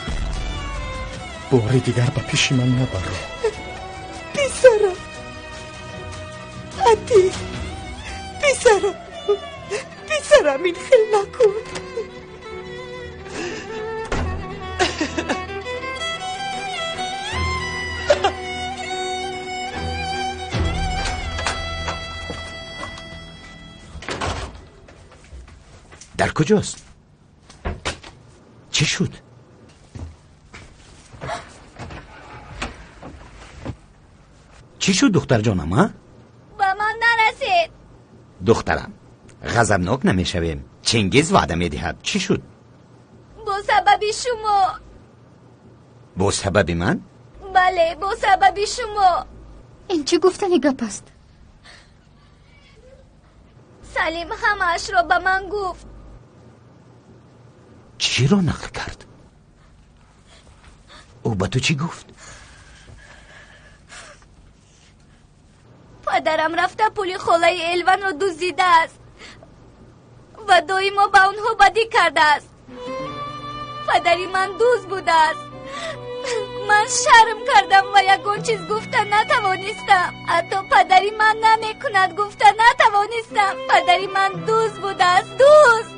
باری دیگر به پیش من نبرو. پسرم عطیف، پسرم این خیلی نکن. در کجاست؟ چی شد؟ چی شد دختر جانم ها؟ با من نرسید. دخترم غضبناک نمیشویم. چنگیز وعده میدهد. چی شد؟ با سبب شما. با سبب من؟ بله با سبب شما. این چه گفتنی گپ است؟ سلیم همش را به من گفت. چی را نقل کرد؟ او به تو چی گفت؟ پدرم رفته پول خاله الون را دزدیده است و دایما به اونها بدی کرده است. پدری من دوست بوده است. من شرم کردم و یکون چیز گفتن نتوانستم. حتی پدری من نمیکند گفتن نتوانستم. پدری من دوست بوده است. دوست.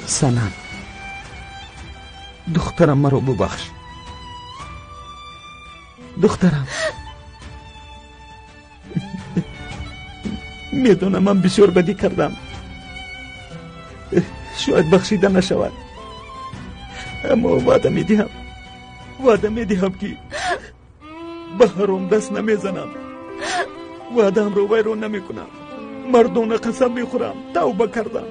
سنم دخترم مرا ببخش. دخترم میدونم من بسیار بدی کردم، شاید بخشیده نشود، اما وعده میدهم که به حرام دست نمیزنم. وعدم رو ویران نمیکنم. مردانه قسم میخورم. توبه کردم.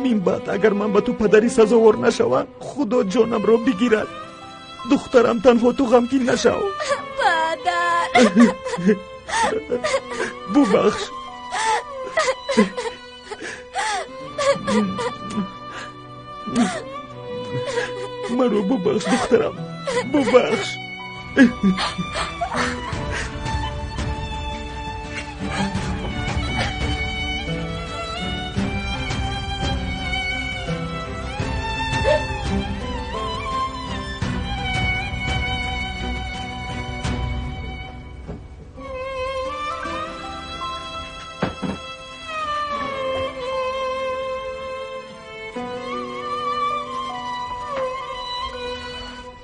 من بعد اگر من به تو پدری سزاوار نشوم خدا جانم رو بگیرد. دخترم تنها تو غمگین نشو. پدر ببخش. مرا ببخش دخترم، ببخش.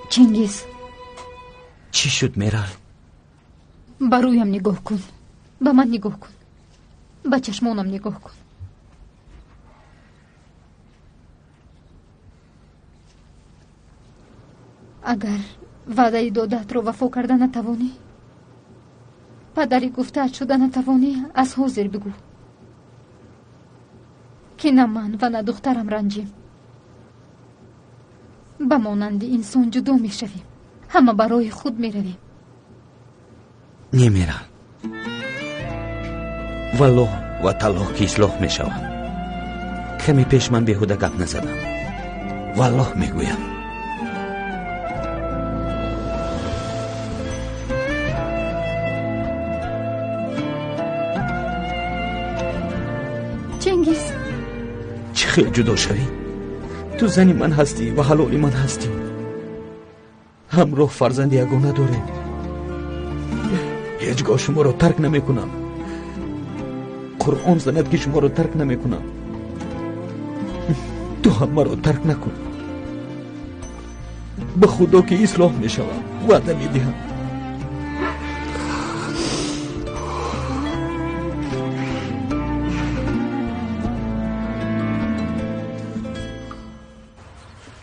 چنگیز چی شد میرال؟ با رویم نگاه کن، با من نگاه کن، با چشمانم نگاه کن. اگر وعده دادت رو وفا کرده نتوانی، پدری گفته شده نتوانی، از حاضر بگو که نه من و نه دخترم رنجیم. به مانند انسان جدا می شویم، همه برای خود می رویم. نمیرم والله و طلاق که اصلاح می شوم. کمی پیش من بیهوده گپ نزدم. والله می گویم. چنگیز چه خیلی جدا شوی؟ تو زنی من هستی و حلالی من هستی. همراه فرزند یگانه داریم. هیچگاه شما رو ترک نمیکنم. قرآن زند که شما رو ترک نمیکنم. تو هم مرا ترک نکن. به خدا که اصلاح میشوم، وعده میدهم.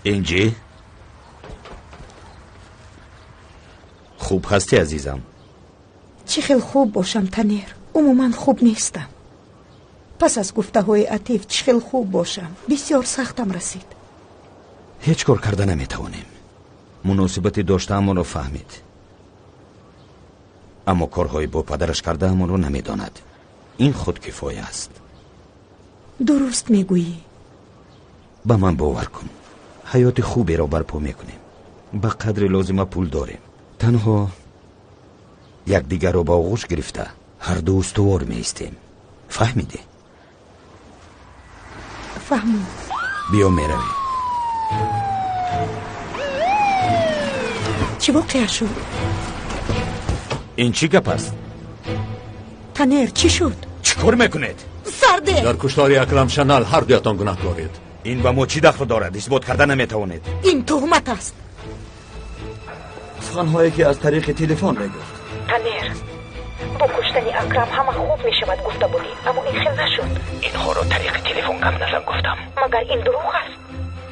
انجی خوب هستی عزیزم؟ چه خیلی خوب باشم تنیر، عموما خوب نیستم. پس از گفته های عطیف چه خیلی خوب باشم بسیار سختم رسید. هیچ کار کرده نمیتوانیم. مناسبتی داشته اما رو فهمید، اما کارهای با پدرش کرده اما رو نمیداند. این خود کفایه است. درست میگویی. به من باور کن، حیات خوبی را برپا میکنیم. به قدر لازمه پول داریم. تنها یک دیگر رو با آغوش گرفته هر دو استوار میستیم. فهمیدی؟ فهمم. بیا میروی. چی واقع شد؟ این چی گپ است؟ تنیر چی شد؟ چی کار میکنید؟ سرده. در کشتار اکرم شنال هر دویتان گناهکارید. این با ما چی دخل دارد؟ اثبات کرده نمیتوانید. این تهمت است. سخنهایی که از طریق تلفن میگفت. تنیر با کشتن اکرم همه خوب میشود گفته بودی، اما این خیلی نشد. اینها رو طریق تلفن کم نزم گفتم. مگر این دروغ است؟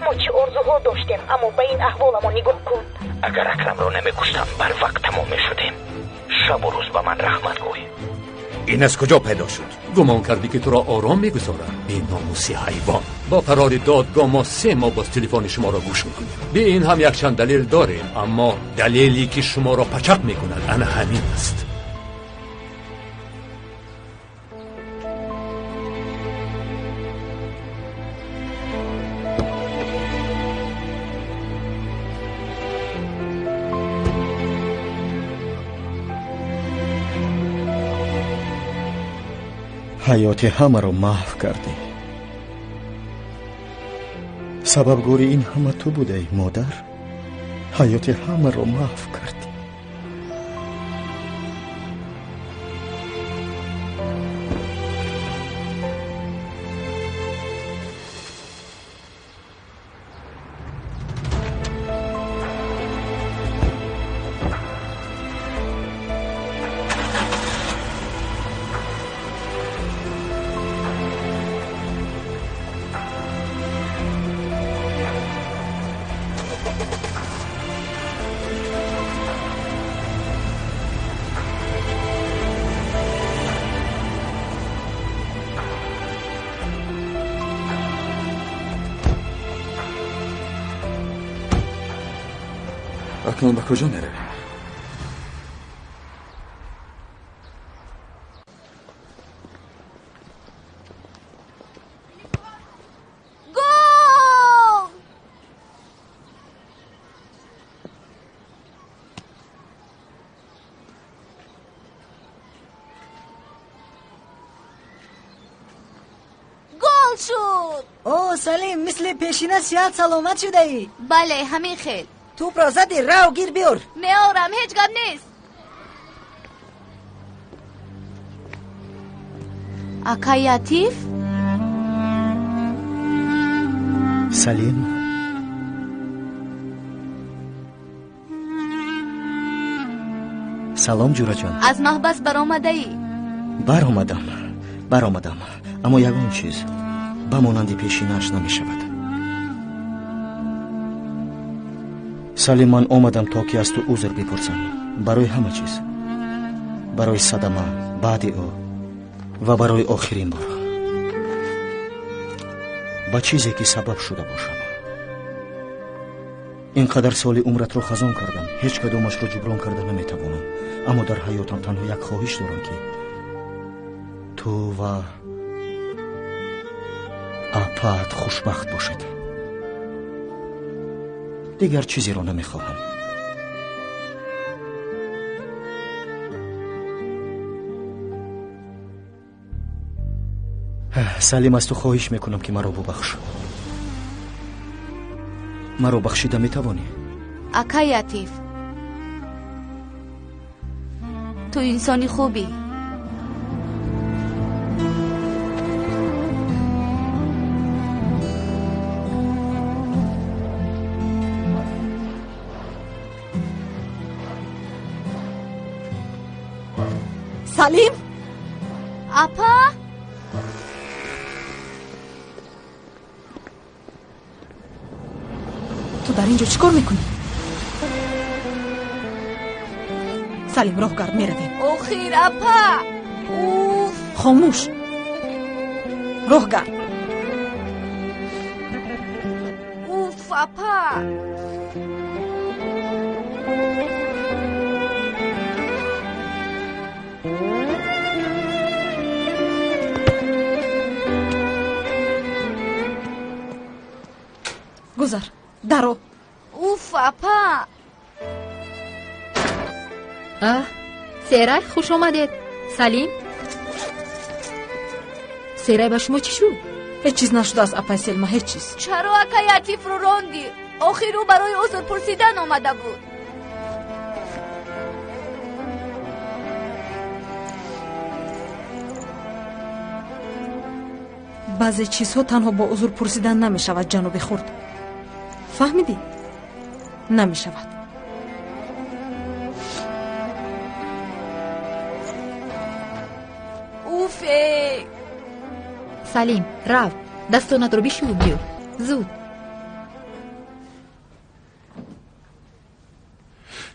ما چه آرزوها داشتیم، اما به این احوال ما نگاه کن. اگر اکرم رو نمیکشتم بر وقت تمام میشدیم. شب و روز به من رحمت گوی. این از کجا پیدا شد؟ گمان کردی که تو را آرام میگذارم؟ این ناموسی حیوان. با قرار دادگاه ما 3 ماه باز تلفن شما را گوش میکنیم. به این هم یک چند دلیل داریم، اما دلیلی که شما را پچق میکند انا همین است. حیات همه رو محو کردی. سببگوری این همه تو بوده ای مادر. حیات همه رو محو کردی. اکنون به کجا میرویم؟ گل شد. اوه سلیم، مثل پیشینه صحت سلامت شده ای؟ بله همین خیل. توپ را زدی، رو گیر بیار. میارم، هیچ گپ نیست. اکای عطیف؟ سلیم سلام جورا جان. از محبس برآمده ای؟ برآمدم اما یگان چیز به مانند پیشینه‌اش نمی شود. سلیم من آمدم تا که از تو عذر بپرسم برای همه چیز، برای صدمه بعد او و برای آخرین بار، با چیزی که سبب شده باشم. اینقدر سال عمرت رو خزان کردم، هیچ کدومش رو جبران کرده نمیتوانم، اما در حیاتم تنها یک خواهش دارم که تو و اپات خوشبخت باشید. دیگر چیزی رو نمیخواهم. سلیم از تو خواهش میکنم که مرا ببخش. مرا بخشیده میتوانی؟ اکای عطیف، تو انسانی خوبی. سلیم اپا تو در اینجا چیکار میکنی؟ سلیم راه گرد میرویم. اخیر اپا اوف خاموش راه گرد. اوف اپا گذر درو. اوف اپا سیرای خوش آمدید. سلیم سیرای به شما چی شد؟ هیچ چیز نشده از اپای سلما، هیچ چیز. چرا اکای عطیف رو راندی؟ آخر او برای عذر پرسیدن آمده بود. بعضی چیزها تنها با عذر پرسیدن نمی شود جناب خرد. فهمیدی؟ نمی شود. اوفه سلیم رو دستانت رو بیشو بیار زود.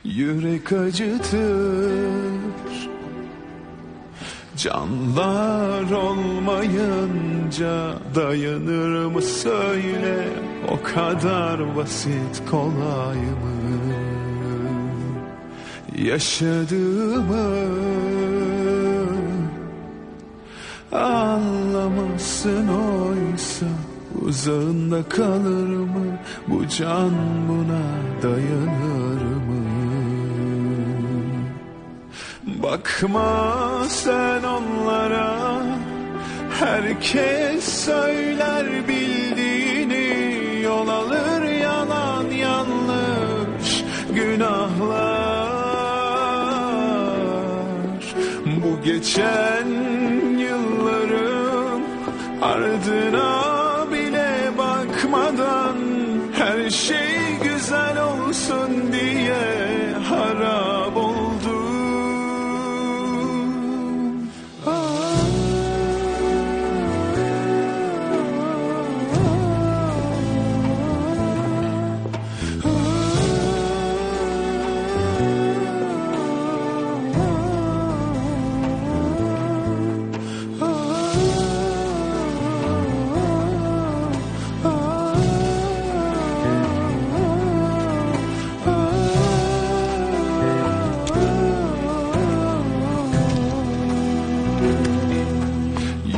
Yürek acıtır, canlar olmayınca dayanır mı söyle, o kadar basit kolay mı? Yaşadığımı anlamazsın oysa, uzağında kalır mı bu can, buna dayanır mı? Bakma sen onlara, herkes söyler bildiğini, yol alır yalan yanlış günahlar. Bu geçen yıllarım ardına bile bakmadan, her şey güzel olsun diye harap oldu.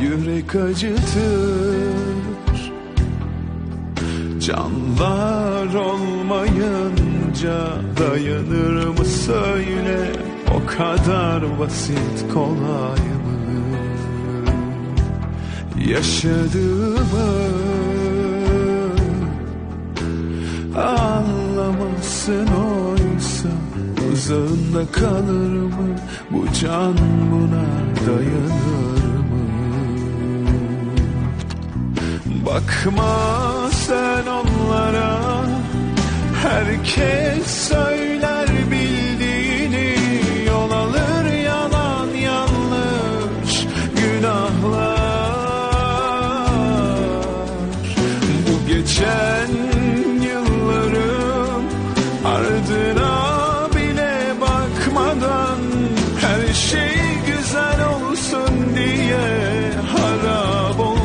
Yürek acıtır, canlar olmayınca dayanır mı söyle, o kadar basit kolay mı? Yaşadığımı anlamazsın oysa, uzağında kalır mı bu can, buna dayanır mı? Bakma sen onlara, herkes söyler bildiğini, yol alır yalan yanlış günahlar. Bu geçen yıllarım ardına bile bakmadan, her şey güzel olsun diye harap oldu.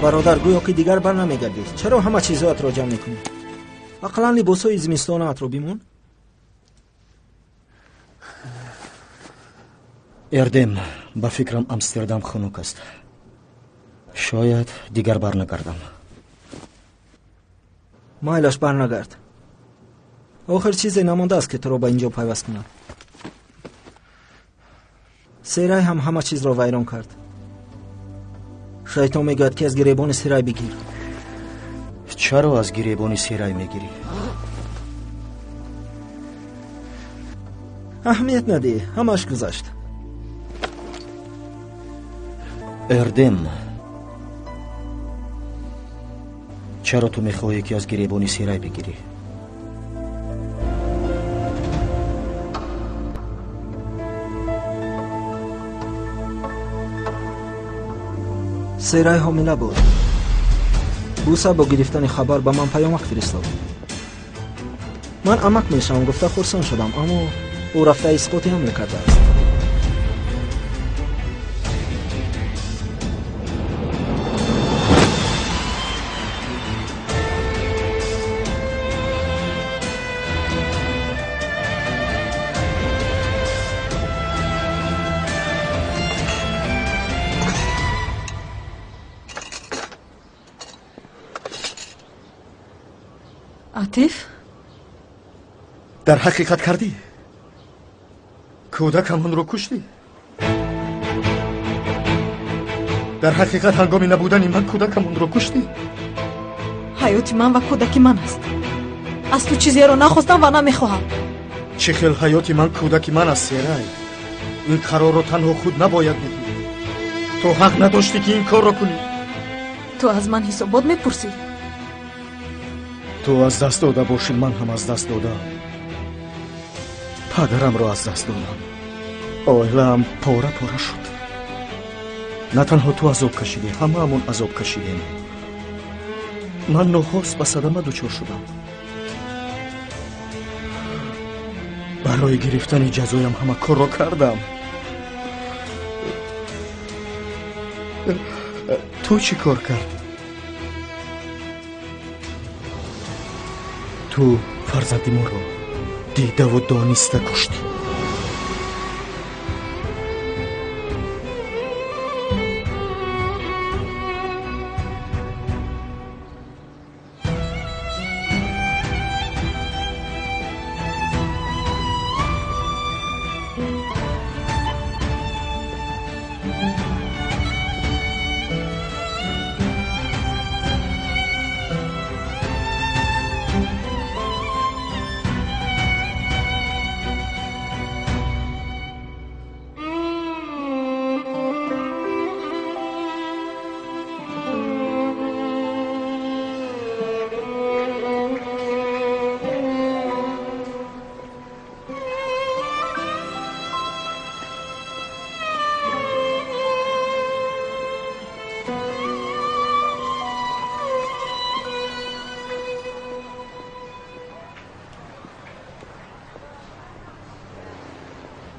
برادر گویا که دیگر بر نمیگردید. چرا همه چیزات را جمع میکنی؟ اقلا لباسای زمستانت رو بیمون. اردم با فکرم امستردام خنک است. شاید دیگر برنگردم. مایلش برنگرد. آخر چیزی نمانده است که تو را به اینجا پیوست کنم. سیرای هم همه چیز را ویران کرد. شیطان میگوید که از گریبان سیرای بگیر. چرا از گریبان سیرای میگیری؟ اهمیت ندی، همش گذشت. اردم، چرا تو میخواهی که از گریبان سیرای بگیری؟ سیرای حامله بود. بوسا با گرفتن خبر به من پیامک فرستاد. من عمک میشم گفته خرسان شدم، اما او رفته اسقاطی هم کرده است. عاطف در حقیقت کردی؟ کودکمان رو کشتی؟ در حقیقت هنگامی نبودن من کودکمان رو کشتی؟ حیات من و کودکی من است. از تو چیزی رو نخواستم و نمیخواهم. چه خیل حیات من کودکی من است سیرای. این قرار رو تنها خود نباید بگی. تو حق نداشتی که این کار رو کنی. تو از من حسابات میپرسی. تو از دست داده باشی، من هم از دست دادم. پدرم رو از دست دادم. عائله‌ام پاره پاره شد. نه تنها تو عذاب کشیدی، همه همون عذاب کشیدیم. من نخست به صدمه دچار شدم. برای گرفتن جزایم همه کار را کردم. تو چی کار کرد؟ تو فرزند ما رو دیده و دانسته کشتی.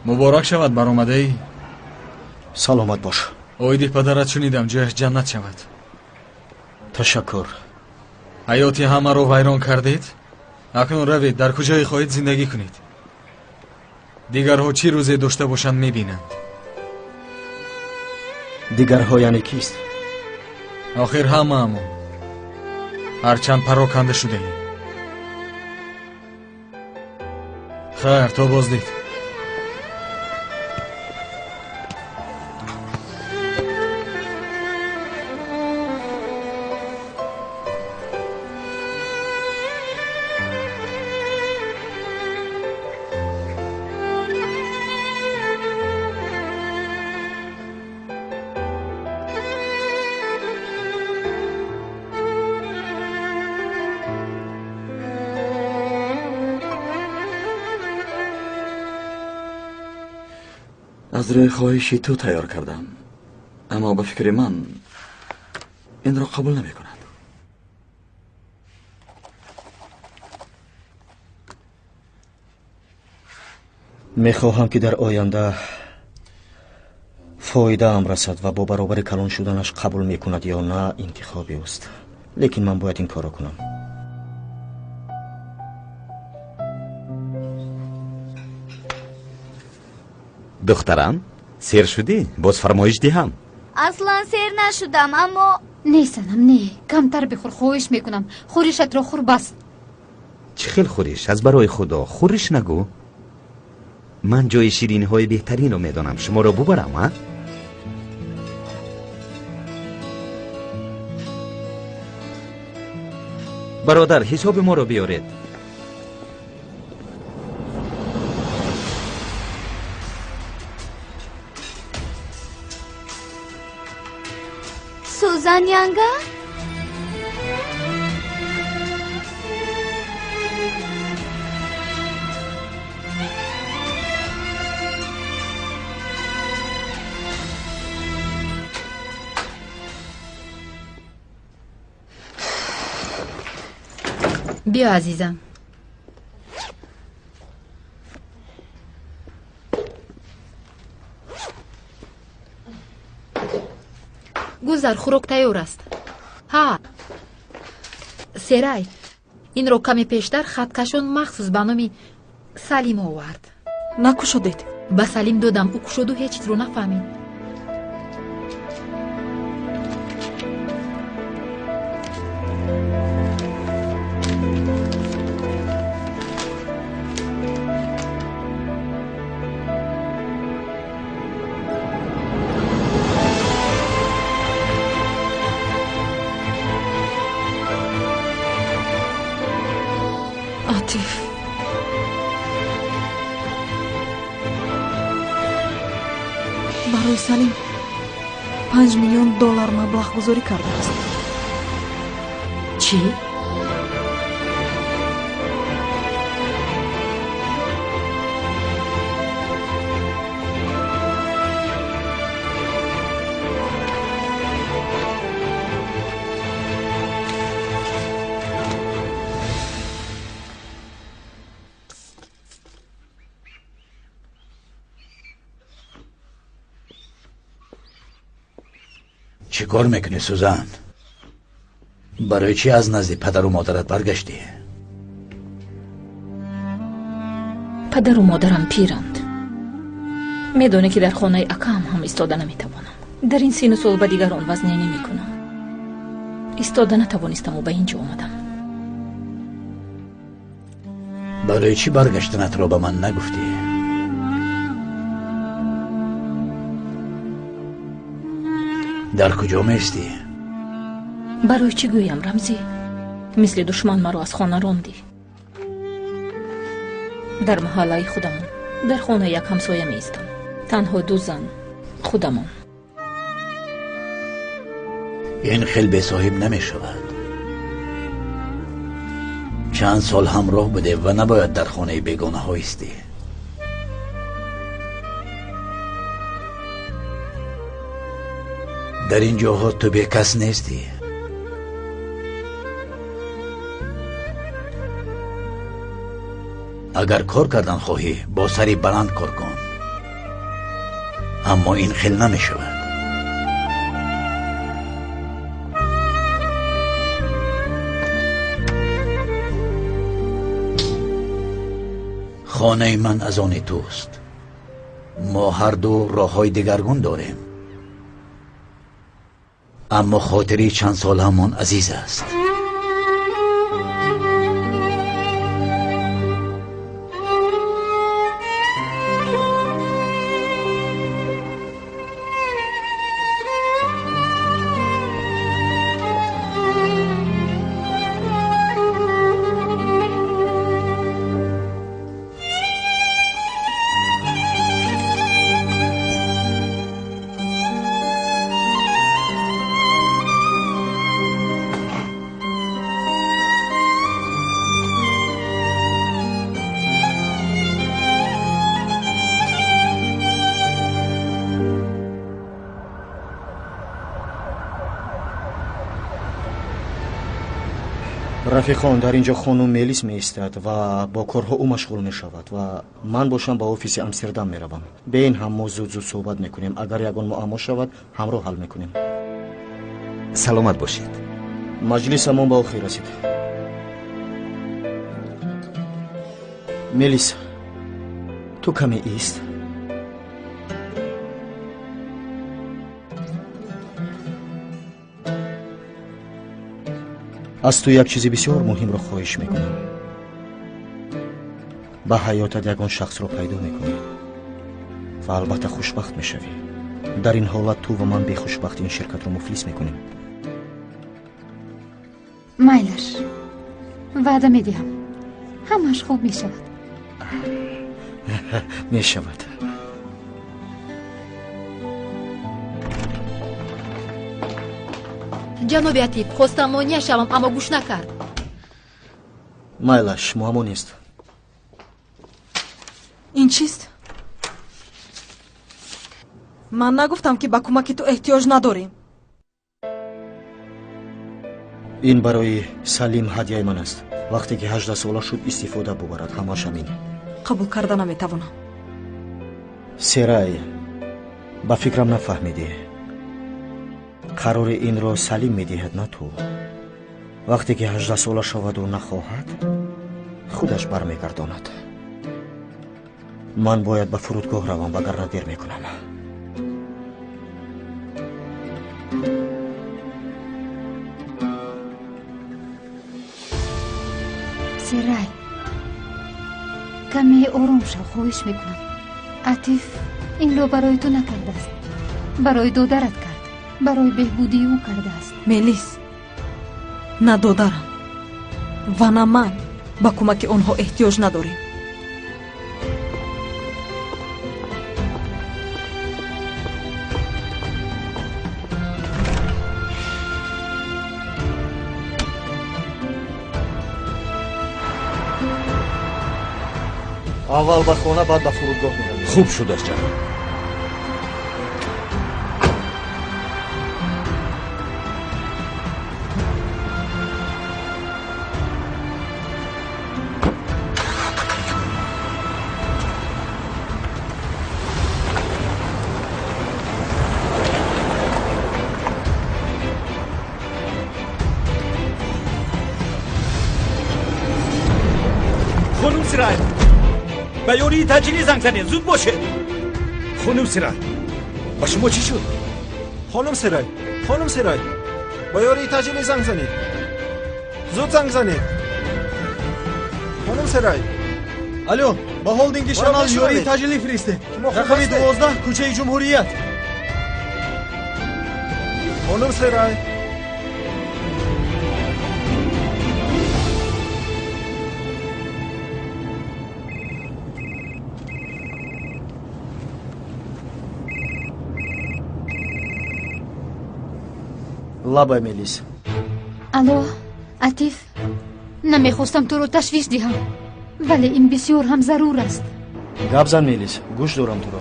مبارک شود برآمده ای. سلامت باش. اویدی پدرت شنیدم جایش جنت شود. تشکر. حیاتی همه رو ویران کردید. اکنون روید در کجای خواهید زندگی کنید. دیگرها چی روزی داشته باشند میبینند. دیگرها یعنی کیست؟ آخر همه همون. هرچند پراکنده شده ایم. خیر تا بازدید. از روی خواهشی تو تیار کردم، اما به فکر من این را قبول نمی کند. میخواهم که در آینده فایده هم رسد و با برابر کلان شدنش قبول میکند یا نه انتخابی است. لیکن من باید این کارو کنم. دخترم سیر شدی؟ باز فرمایش دهم. اصلا سیر نشدم اما نه سنم نه، کمتر بخور، خواهش میکنم. خوریشت رو خور بس. چه خیل خوریش؟ از برای خدا خوریش نگو. من جای شیرینی های بهترین رو میدانم. شما رو ببرم ها؟ برادر حساب ما رو بیارید. سوزان یانگا بیا عزیزم. گذر، خوراک تیار است. ها سرای، این رو کمی پیشتر خطکشون مخصوص به نام سلیم آورد. نکشودید؟ به سلیم دادم، او کشود و هیچ چیز رو نفهمید. برای سلیم 5 میلیون دلار مبلغ گذاری کرده است. چی؟ چه کار میکنی سوزان؟ برای چی از نزد پدر و مادرت برگشتی؟ پدر و مادرم پیرند. میدونه که در خانه اکام هم ایستاده نمیتوانم. در این سین و سال به دیگران وزنی نمیکنم. ایستاده نتوانستم و به اینجا آمدم. برای چی برگشتنت را به من نگفتی؟ در کجا میستی؟ برای چی گویم رمزی؟ مثل دشمن مرا از خانه راندی. در محله خودمون، در خانه یک همسایه میستم. تنها 2 زن، خودمون. این خیل به صاحب نمی شود. چند سال همراه بده و نباید در خانه بیگانه ها ایستی. در این جاها تو به کس نیستی. اگر کار کردن خواهی با سری بلند کار کن، اما این خیل نمی شود. خانه من از آن توست. ما هر دو راه های دگرگون داریم، اما خاطری چند سال همان عزیز است. рафихон дар инҷо хонум мелис меистад ва бо корҳо ӯ машғул мешавад ва ман бошам ба офиси амстердам меравам. беин ҳам мо зуд суҳбат мекунем. агар ягон муаммо шавад ҳамроҳ ҳал мекунем. саломат бошед. маҷлисамон ба охир расид. мелис, ту каме ист. аз ту як чизи бисёр муҳимро хоҳиш мекунам. ба ҳаётат ягон шахсро пайдо мекунӣ ва албатта хушбахт мешавӣ. дар ин ҳолат ту ва ман бехушбахти ин ширкатро муфлис мекунем. майлаш, ваъда медиҳам ҳамаш хуб мешавад. мешавад. ҷаноби атиб, хостам мония шавам, аммо гӯш накард. майлаш, муаммо нест. ин чист? ман нагуфтам ки ба кӯмаки ту эҳтиёҷ надорем. ин барои Салим ҳадияи ман аст. вақте ки 18 сола шуд истифода бубарад. ҳамаш ҳамин. қабул карда наметавонам. серай, ба фикрам нафаҳмидӣ. қарори инро Салим медиҳад, на ту. вақте ки 18 сола шаваду нахоҳад, худаш бармегардонад. ман бояд ба фурудгоҳ равам, вагарна дер мекунам. серай, каме ором шав, хоҳиш мекунам. атиф инро барои ту накардааст, барои додарат кард, барои беҳбудии ӯ кардааст. мелис, на додарам ва на ман ба кӯмаки онҳо эҳтиёҷ надорем. аввал ба хона, баъд ба фурудгоҳ меравем. хуб шудааст ҷаноб. خانم سرای به یاری تجلی زنگ زنید، زود باشه. خانم سرای با شما چی شد؟ خانم سرای، خانم سرای، با یاری تجلی زنگ زنید، زود زنگ زنید. خانم سرای. الو، با هولدینگ شانال یاری تجلی فرسته. رقم 12 کوچه جمهوریت. خانم سرای. лаба мелис. алло, атиф, намехостам туро ташвиш диҳам, вале ин бисёр ҳам зарур аст. гап зан мелис, гӯш дорам туро.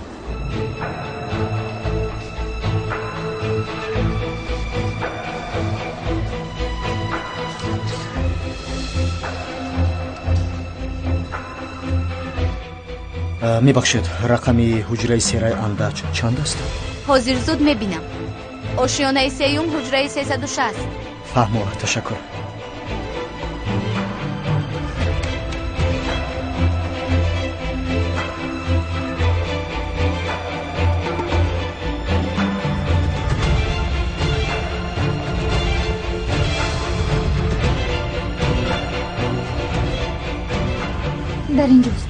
мебахшед, рақами ҳуҷраи сераи андач чанд аст? ҳозир зуд мебинам. ошиёнаи сеюм, ҳуҷраи 360. фаҳмо, ташаккур. дар инҷост.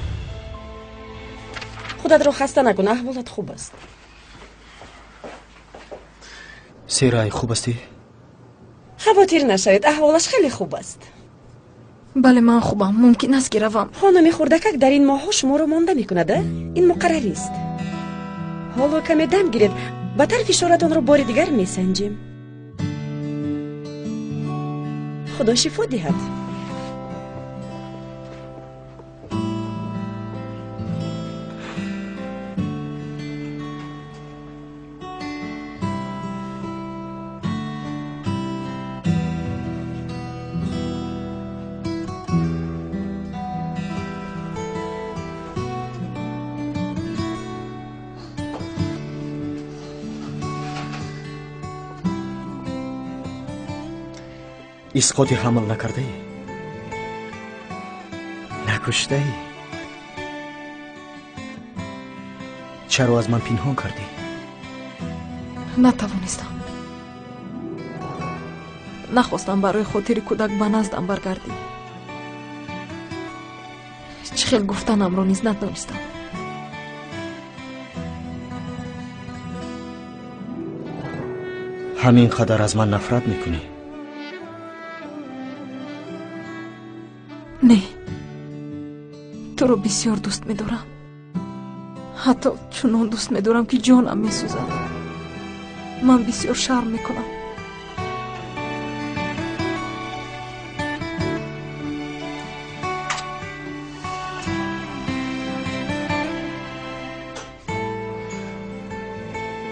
худатро хаста накун, аҳволат хуб аст. серай, хуб астӣ? хавотир нашавед, аҳволаш хеле хуб аст. бале, ман хубам. мумкин аст ки равам. хонуми хурдакак дар ин моҳҳо шуморо монда мекунад. ин муқаррарист. ҳоло каме дам гиред, баъдтар фишоратонро бори дигар месанҷем. худо шифо диҳад. اسقاطی حمل نکرده ای؟ نکشته ای؟ چرا از من پنهان کردی؟ نتوانستم. نخواستم برای خاطر کودک به نزدم برگردی. چه خیلی گفتنم رو نیز ندانستم. همین قدر از من نفرت میکنی؟ نه، تو رو بسیار دوست میدارم. حتی چنان دوست میدارم که جانم میسوزد. من بسیار شرم میکنم.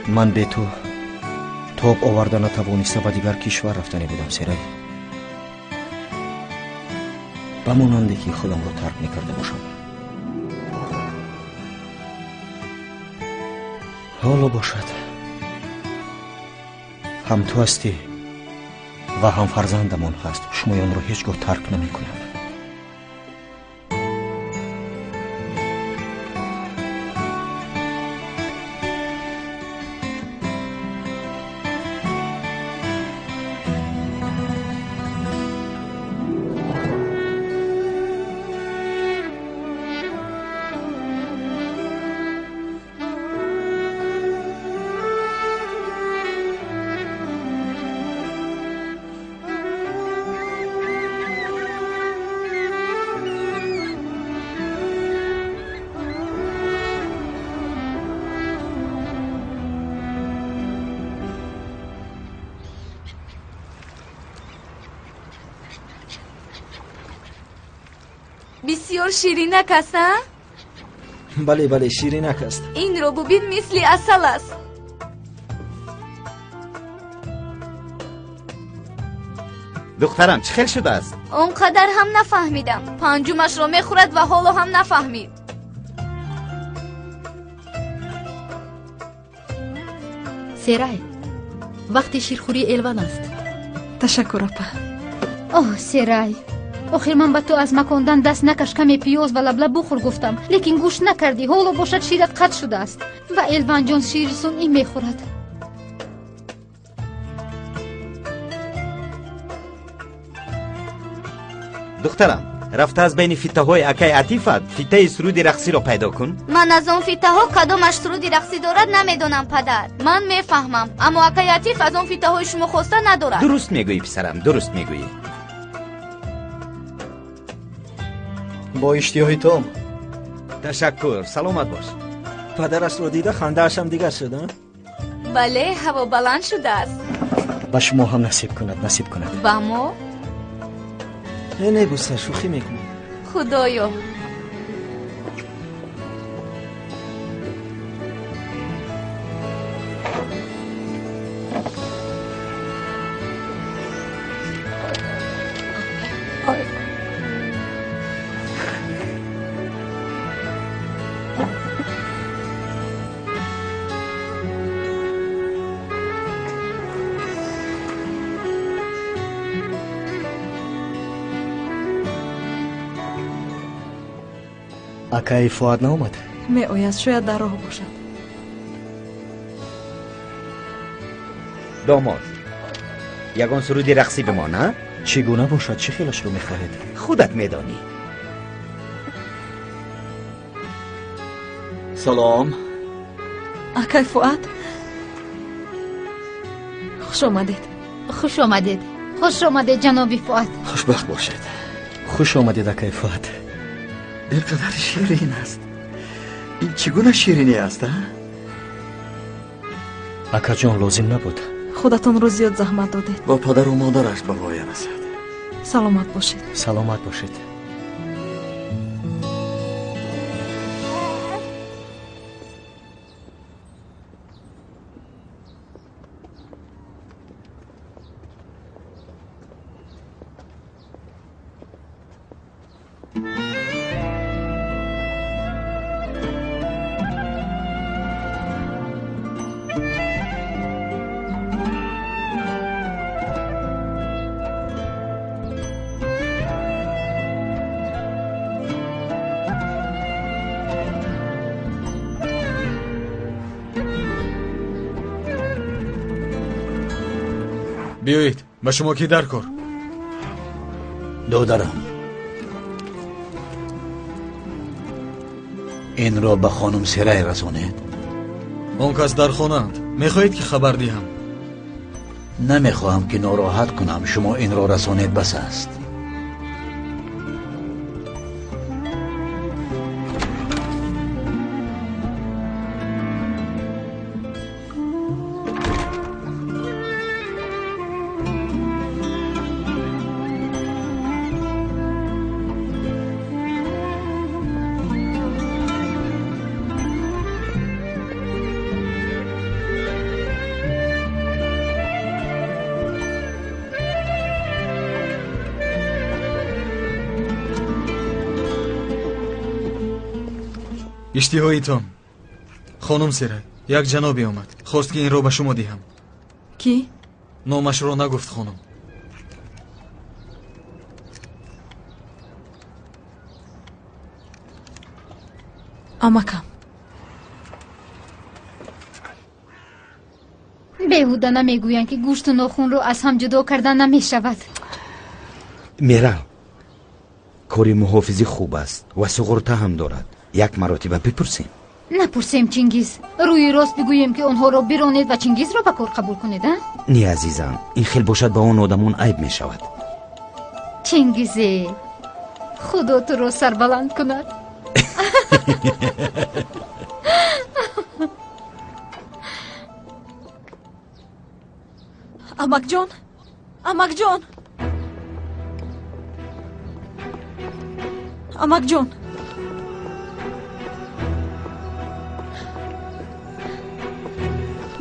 من به تو توب آورده نتوانسته و دیگر کشور رفتنی بودم سرای. بماننده که خودم رو ترک میکرده باشم. حالا باشد هم تو هستی و هم فرزندمان هست. شمایان رو هیچگاه ترک نمیکنم. بسیار شیرینک است. بله بله شیرینک است. این رو ببین مثل عسل است. دخترم چه خیل شده است؟ اونقدر هم نفهمیدم. پنجمش رو میخورد و حالا هم نفهمید. سرای وقتی شیرخوری الوان است. تشکر اپا. اوه سرای، آخر من به تو از مکاندن دست نکش. کمی پیاز و لبلب بخور گفتم، لیکن گوش نکردی. حالا باشد شیرت قطع شده است و الوان جان شیر سنی میخورد. دخترم رفته از بین فیته های اکای عطیفت فیته سرود رقصی رو پیدا کن. من از اون فیته ها کدامش سرود رقصی دارد نمیدونم پدر. من میفهمم اما اکای عطیف از اون فیته های شما خواسته ندارد. درست میگویی پسرم، درست میگویی. با اشتیاقی توم. تشکر، سلامت باش. پدرش رو دیده خنده‌اش هم دیگر شد. بله هوا بلند شده است. با شما هم نصیب کند، نصیب کند. با ما؟ نه بوسه شوخی میکنم. خدایا اکای فؤاد نامد؟ می آید، شاید در راه باشد. داماد یگان سرودی رقصی بمانه؟ چگونه باشد؟ چه خیلش رو میخواهید؟ خودت میدانی. سلام. اکای فؤاد خوش آمدید. خوش آمدید. خوش آمدید جنابی فؤاد. خوشبخت باشید. خوش آمدید اکای فؤاد. اینقدر شیرین است. این چگونه شیرینی است؟ اکا جان لازم نبود. خودتون رو زیاد زحمت دادید. با پدر و مادرش به وای رسد. سلامت باشید. سلامت باشید. بیایید به شما کی در کار؟ دودرم این را به خانم سرای رسانید. اون کس در خانه‌اند. میخواهید که خبر دهم؟ نمیخواهم که ناراحت کنم. شما این را رسانید بس است. اشتهایتان. خانم سرای یک جنابی آمد خواست که این را به شما دهم. کی؟ نامش را نگفت خانم. امکم بیهوده نمیگویند که گوشت و ناخون رو از هم جدا کردن نمیشود. میرال کاری محافظی خوب است و سغرته هم دارد. یک مرتبه بپرسیم. نپرسیم چنگیز. روی راست بگوییم که آنها را برانید و چنگیز را به کار قبول کنید. نی عزیزم این خیلی باشد با آن آدمون عیب می شود. چنگیزی خدا تو را سربلند کند. امک جان، امک جان، امک جان.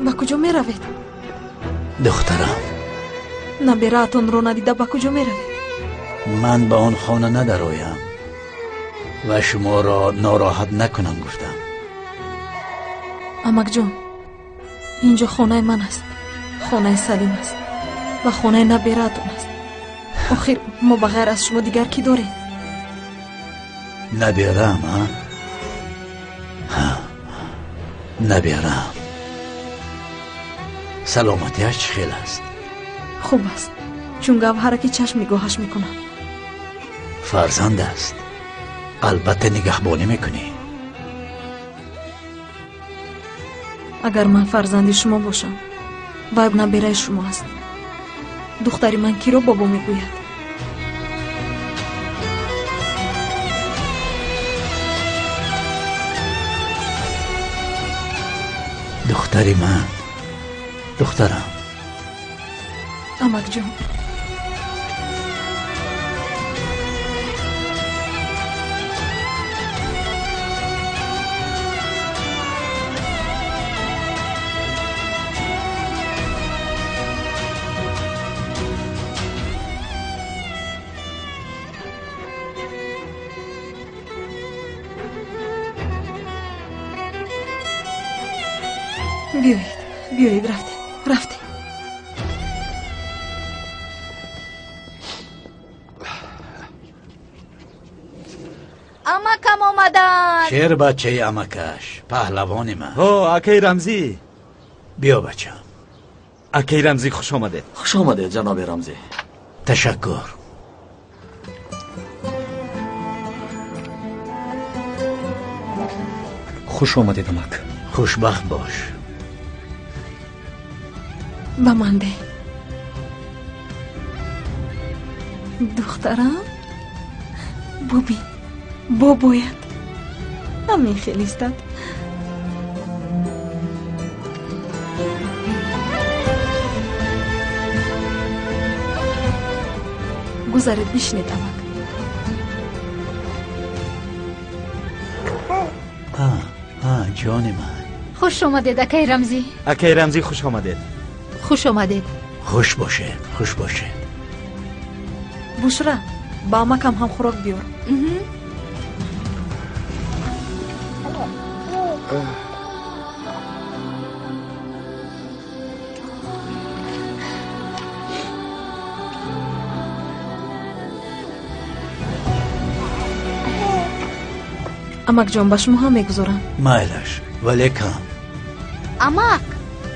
به کجا می روید؟ دخترم نبیراتون رو ندیده به کجا می روید؟ من به آن خانه ندرایم و شما را ناراحت نکنم گفتم. امک جان اینجا خانه من است، خانه سلیم است و خانه نبیراتون است. آخر ما بغیر از شما دیگر کی داریم؟ نبیرم ها؟ نبیرم سلامتیش چه خیل است؟ خوب است چون گوهره که چشم نگاهش میکنم. فرزند است البته نگهبانی میکنی. اگر من فرزندی شما باشم و ابن بیره شما است، دختری من کی رو بابا میگوید؟ دختری من، دخترم. امک جان بیایید رفتیم. امکم آمدن. شیر بچه امکش پهلوان من. اکی رمزی بیا بچم. اکی رمزی خوش آمده. خوش آمده جناب رمزی. تشکر. خوش آمدید امک. خوشبخت باش. به من ده دخترم. ببین باید همین خیلی استد. گذارید بشنید امک. جان من. خوش آمدید اکی رمزی. اکی رمزی خوش آمدید. خوش آمدید. خوش باشید. خوش باشید. بشرا با امکم هم خوراک بیار. امک جان به شما هم میگذارم. مایلش ولی کم. امک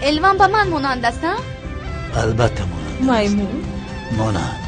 الوان به من مانند است؟ البته مانند маймун مانا